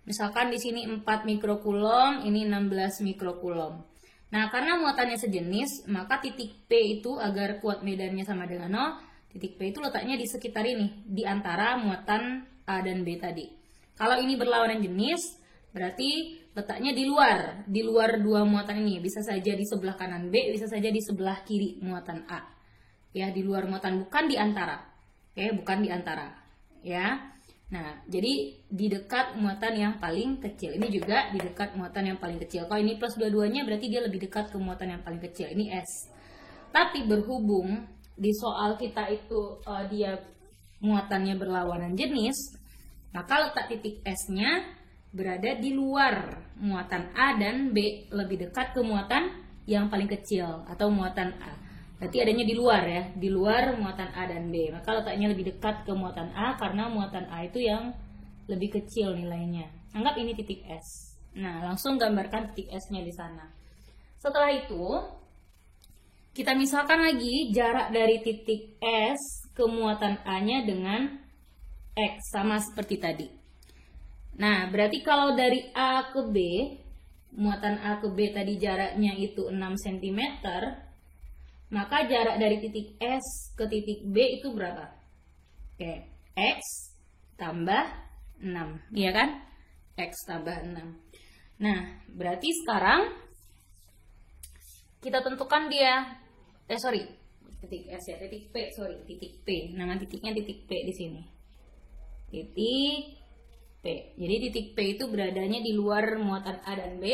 Speaker 1: Misalkan di sini 4 mikrokulom, ini 16 mikrokulom. Nah, karena muatannya sejenis, maka titik P itu agar kuat medannya sama dengan 0, titik P itu letaknya di sekitar ini, di antara muatan A dan B tadi. Kalau ini berlawanan jenis, berarti letaknya di luar dua muatan ini. Bisa saja di sebelah kanan B, bisa saja di sebelah kiri muatan A. Ya, di luar muatan, bukan di antara. Oke, bukan di antara. Ya. Nah, jadi di dekat muatan yang paling kecil. Ini juga di dekat muatan yang paling kecil. Kalau ini plus dua-duanya berarti dia lebih dekat ke muatan yang paling kecil. Ini S. Tapi berhubung di soal kita itu dia muatannya berlawanan jenis, maka letak titik S-nya berada di luar muatan A dan B, lebih dekat ke muatan yang paling kecil atau muatan A. Berarti adanya di luar ya, di luar muatan A dan B. Maka letaknya lebih dekat ke muatan A karena muatan A itu yang lebih kecil nilainya. Anggap ini titik S. Nah, langsung gambarkan titik S-nya di sana. Setelah itu, kita misalkan lagi jarak dari titik S ke muatan A-nya dengan X, sama seperti tadi. Nah, berarti kalau dari A ke B, muatan A ke B tadi jaraknya itu 6 cm, maka jarak dari titik S ke titik B itu berapa? Oke, X tambah 6, iya kan? X tambah 6. Nah, berarti sekarang kita tentukan dia, titik S ya, titik P, titik P. Nama titiknya titik P di sini. Titik P. Jadi titik P itu beradanya di luar muatan A dan B,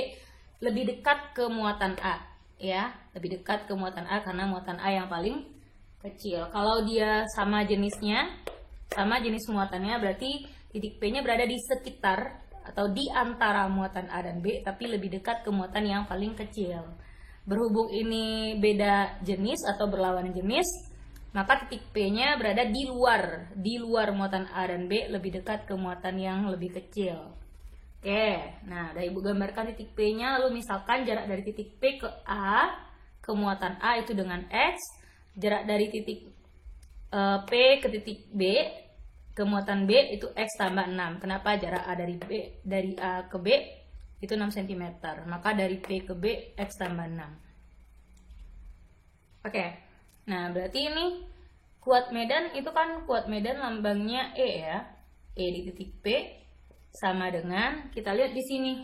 Speaker 1: lebih dekat ke muatan A. Ya, lebih dekat ke muatan A karena muatan A yang paling kecil. Kalau dia sama jenisnya, sama jenis muatannya, berarti titik P-nya berada di sekitar atau di antara muatan A dan B, tapi lebih dekat ke muatan yang paling kecil. Berhubung ini beda jenis atau berlawanan jenis, maka titik P-nya berada di luar muatan A dan B, lebih dekat ke muatan yang lebih kecil. Oke, nah udah Ibu gambarkan titik P-nya, lalu misalkan jarak dari titik P ke A, ke muatan A itu dengan X, jarak dari titik P ke titik B, ke muatan B itu X tambah 6. Kenapa? Jarak A dari A ke B itu 6 cm, maka dari P ke B X tambah 6. Oke, nah berarti ini kuat medan itu kan kuat medan lambangnya E ya, E di titik P sama dengan, kita lihat di sini.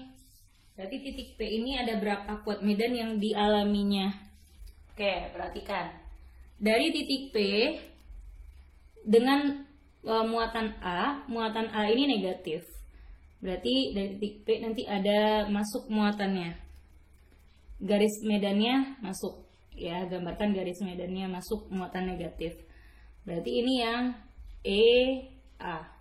Speaker 1: Berarti titik P ini ada berapa kuat medan yang dialaminya? Oke, perhatikan. Dari titik P dengan muatan A ini negatif. Berarti dari titik P nanti ada masuk muatannya. Garis medannya masuk. Ya, gambarkan garis medannya masuk muatan negatif. Berarti ini yang EA.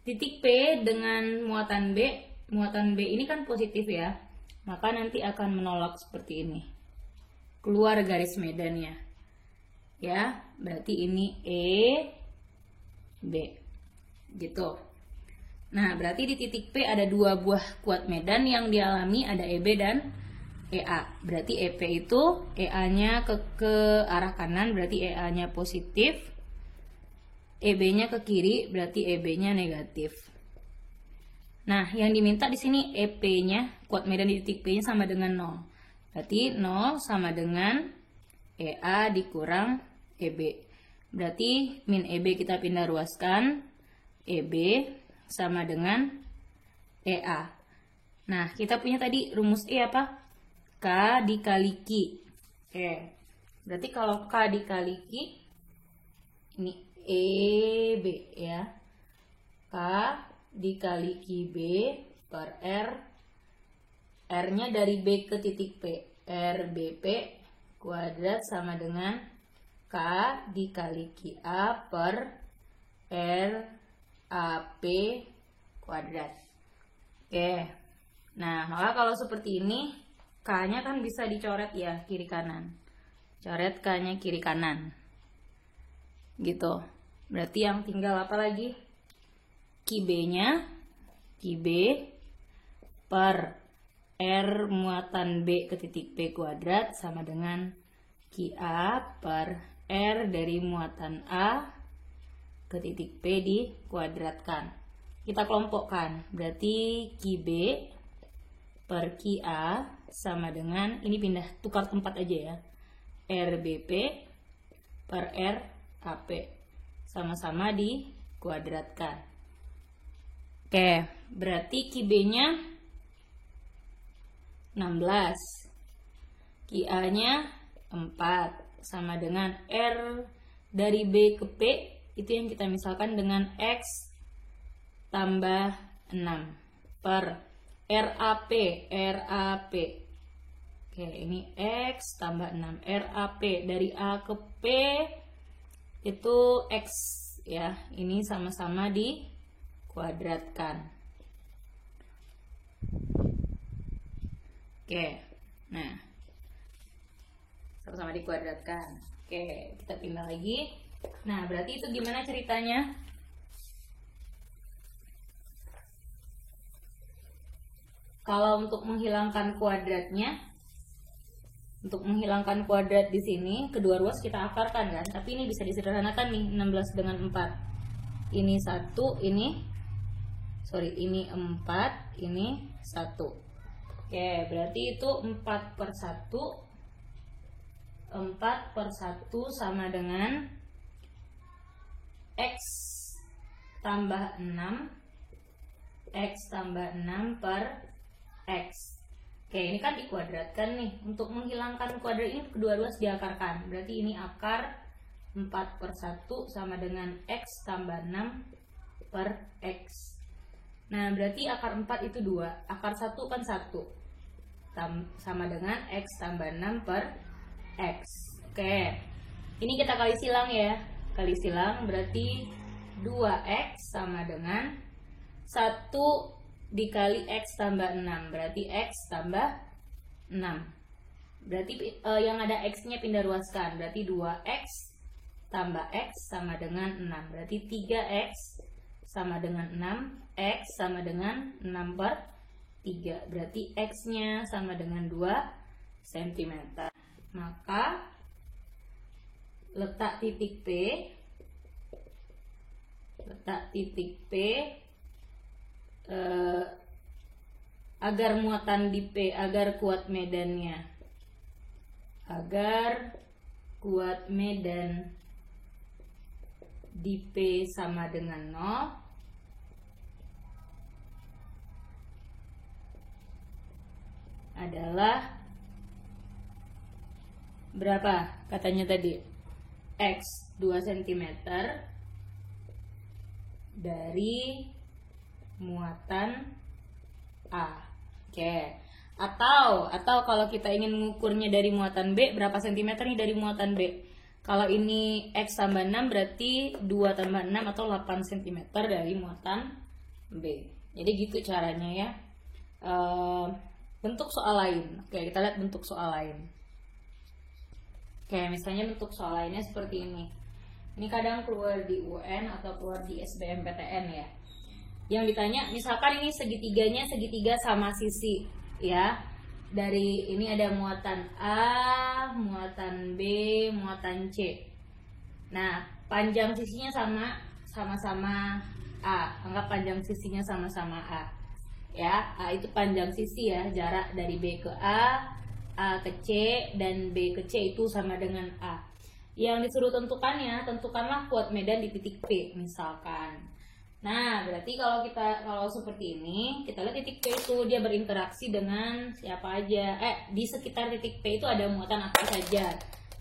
Speaker 1: Titik P dengan muatan B ini kan positif ya, maka nanti akan menolak seperti ini, keluar garis medannya ya, berarti ini E B gitu. Nah, berarti di titik P ada dua buah kuat medan yang dialami, ada EB dan EA. Berarti EP itu EA-nya ke arah kanan, berarti EA-nya positif. EB-nya ke kiri, berarti EB-nya negatif. Nah, yang diminta di sini EP-nya, kuat medan di titik P-nya sama dengan 0. Berarti 0 sama dengan EA dikurang EB. Berarti min EB kita pindah ruaskan, EB sama dengan EA. Nah, kita punya tadi rumus E apa? K dikali Q. Oke. Berarti kalau K dikali Q, ini EB ya. K dikali QB per R. R-nya dari B ke titik P. RBP kuadrat sama dengan K dikali QA per RAP kuadrat. Oke. Nah, maka kalau seperti ini, K-nya kan bisa dicoret ya, kiri kanan. Coret K-nya kiri kanan. Gitu. Berarti yang tinggal apa lagi? QB-nya, QB per R muatan B ke titik P kuadrat sama dengan QA per R dari muatan A ke titik P dikuadratkan. Kita kelompokkan, berarti QB per QA sama dengan, ini pindah tukar tempat aja ya, RBP per RAP sama-sama dikuadratkan. Oke, berarti QB-nya 16, QA-nya 4 sama dengan R dari B ke P, itu yang kita misalkan dengan X tambah 6 per RAP. Oke, ini X tambah 6 RAP dari A ke P itu X ya, ini sama-sama dikuadratkan. Oke, nah sama-sama dikuadratkan. Oke, kita pindah lagi. Nah, berarti itu gimana ceritanya? Kalau untuk menghilangkan kuadratnya, untuk menghilangkan kuadrat di sini, kedua ruas kita akarkan kan, tapi ini bisa disederhanakan nih, 16 dengan 4. Ini 1, ini 4, ini 1. Oke, berarti itu 4 per 1. 4 per 1 sama dengan X tambah 6. X tambah 6 per X. Oke, ini kan dikuadratkan nih. Untuk menghilangkan kuadrat ini kedua ruas diakarkan. Berarti ini akar 4 per 1 sama dengan X tambah 6 per X. Nah, berarti akar 4 itu 2. Akar 1 kan 1. Sama dengan X tambah 6 per X. Oke. Ini kita kali silang ya. Kali silang berarti 2X sama dengan 1 dikali X tambah 6. Berarti X tambah 6. Berarti yang ada X-nya pindah ruaskan. Berarti 2X tambah X sama dengan 6. Berarti 3X sama dengan 6. X sama dengan 6 per 3. Berarti X-nya sama dengan 2 cm. Maka letak titik P agar muatan di P, agar kuat medan di P sama dengan 0, adalah berapa katanya tadi? X 2 cm dari muatan A. Oke. Atau kalau kita ingin mengukurnya dari muatan B, berapa cm nih dari muatan B? Kalau ini X tambah 6 berarti 2 tambah 6 atau 8 cm dari muatan B. Jadi gitu caranya ya. Bentuk soal lain. Oke, kita lihat bentuk soal lain. Oke, misalnya bentuk soal lainnya seperti ini. Ini kadang keluar di UN atau keluar di SBMPTN ya. Yang ditanya misalkan ini segitiganya segitiga sama sisi ya. Dari ini ada muatan A, muatan B, muatan C. Nah, panjang sisinya sama-sama A. Anggap panjang sisinya sama-sama A. Ya, A itu panjang sisi ya, jarak dari B ke A ke C, dan B ke C itu sama dengan A. Yang disuruh tentukanlah kuat medan di titik P misalkan. Nah, berarti kalau seperti ini, kita lihat titik P itu dia berinteraksi dengan siapa aja. Di sekitar titik P itu ada muatan apa saja,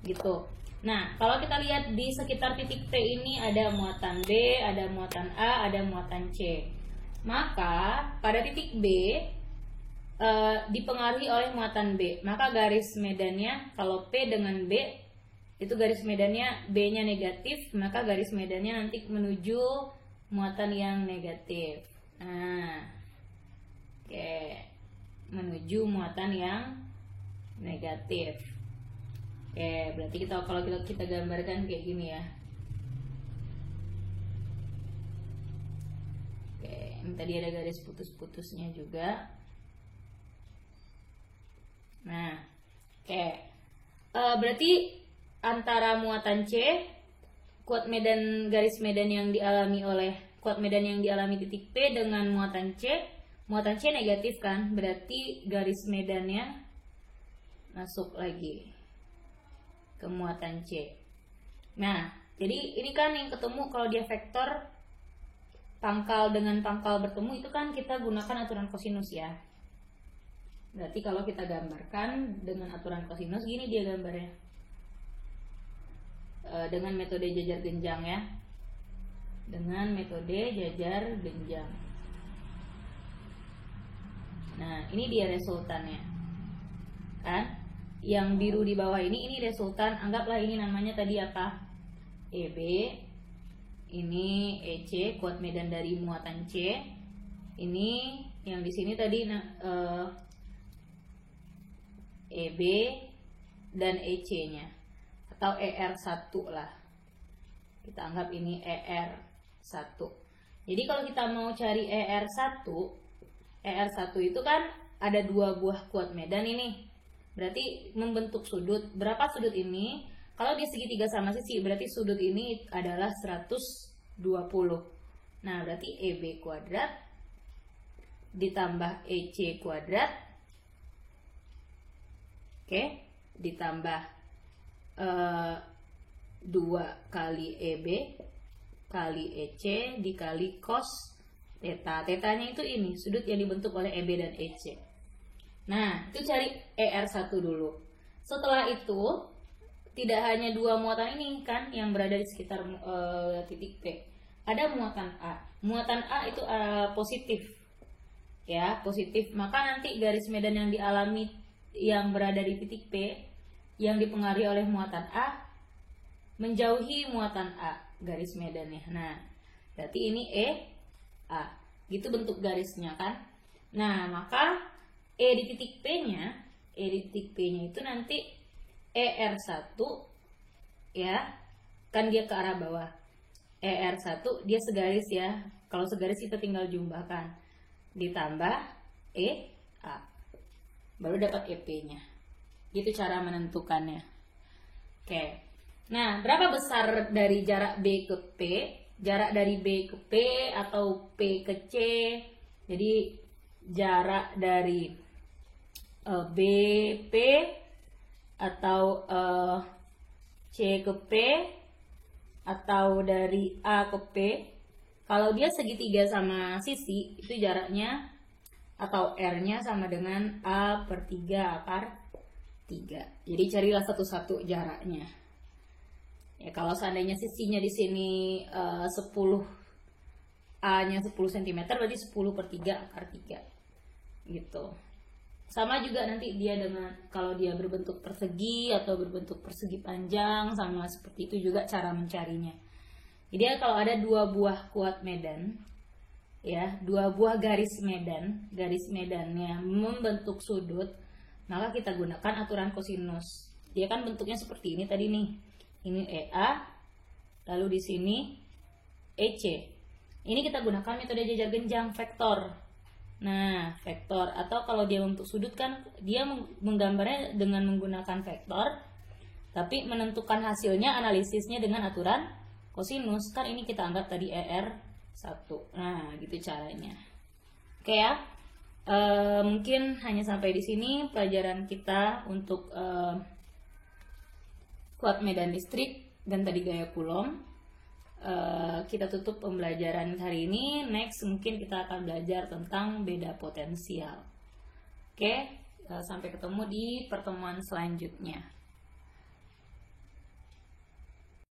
Speaker 1: gitu. Nah, kalau kita lihat di sekitar titik P ini ada muatan B, ada muatan A, ada muatan C. Maka pada titik B dipengaruhi oleh muatan B. Maka garis medannya kalau P dengan B itu garis medannya B-nya negatif, maka garis medannya nanti menuju muatan yang negatif. Nah, oke, menuju muatan yang negatif. Oke, berarti kalau kita gambarkan kayak gini ya. Oke, ini tadi ada garis putus-putusnya juga. Nah, oke, berarti antara muatan C, kuat medan garis medan yang dialami titik P dengan muatan C negatif kan, berarti garis medannya masuk lagi ke muatan C. Nah, jadi ini kan yang ketemu kalau dia vektor pangkal dengan pangkal bertemu itu kan kita gunakan aturan kosinus ya. Berarti kalau kita gambarkan dengan aturan kosinus gini dia gambarnya. Dengan metode jajar genjang ya, dengan metode jajar genjang. Nah, ini dia resultannya kan, yang biru di bawah ini resultan. Anggaplah ini namanya tadi apa, EB, ini EC, kuat medan dari muatan C. Ini yang di sini tadi EB dan EC nya, atau ER1 lah, kita anggap ini ER1. Jadi kalau kita mau cari ER1 itu kan ada 2 buah kuat medan ini, berarti membentuk sudut. Berapa sudut ini? Kalau dia segitiga sama sisi, berarti sudut ini adalah 120. Nah, berarti EB kuadrat ditambah EC kuadrat, oke, ditambah 2 kali EB kali EC dikali cos theta. Tetanya itu ini sudut yang dibentuk oleh EB dan EC. Nah, itu cari ER1 dulu. Setelah itu tidak hanya 2 muatan ini kan yang berada di sekitar titik P. Ada muatan A. Muatan A itu positif. Ya, positif. Maka nanti garis medan yang dialami yang berada di titik P yang dipengaruhi oleh muatan A menjauhi muatan A garis medannya. Nah, berarti ini A. Gitu bentuk garisnya kan. Nah, maka E di titik P-nya itu nanti ER1 ya. Kan dia ke arah bawah. ER1 dia segaris ya. Kalau segaris kita tinggal jumlahkan. Ditambah EA. Baru dapat EP-nya. Gitu cara menentukannya. Oke. Nah, berapa besar dari jarak B ke P? Jarak dari B ke P atau P ke C. Jadi jarak dari BP atau C ke P atau dari A ke P. Kalau dia segitiga sama sisi, itu jaraknya atau R-nya sama dengan A/3 akar 3. Jadi carilah satu-satu jaraknya. Ya, kalau seandainya sisinya di sini 10 A-nya 10 cm, berarti 10/3 akar 3. Gitu. Sama juga nanti dia dengan kalau dia berbentuk persegi atau berbentuk persegi panjang, sama seperti itu juga cara mencarinya. Jadi kalau ada 2 buah kuat medan, ya, 2 buah garis medannya membentuk sudut, maka kita gunakan aturan kosinus. Dia kan bentuknya seperti ini tadi nih. Ini EA, lalu di sini EC. Ini kita gunakan metode jajar genjang vektor. Nah, vektor atau kalau dia untuk sudut kan dia menggambarnya dengan menggunakan vektor, tapi menentukan hasilnya analisisnya dengan aturan kosinus. Kan ini kita anggap tadi ER1. Nah, gitu caranya. Oke ya. Mungkin hanya sampai di sini pelajaran kita untuk kuat medan listrik dan tadi gaya Coulomb. Kita tutup pembelajaran hari ini. Next mungkin kita akan belajar tentang beda potensial. Oke, sampai ketemu di pertemuan selanjutnya.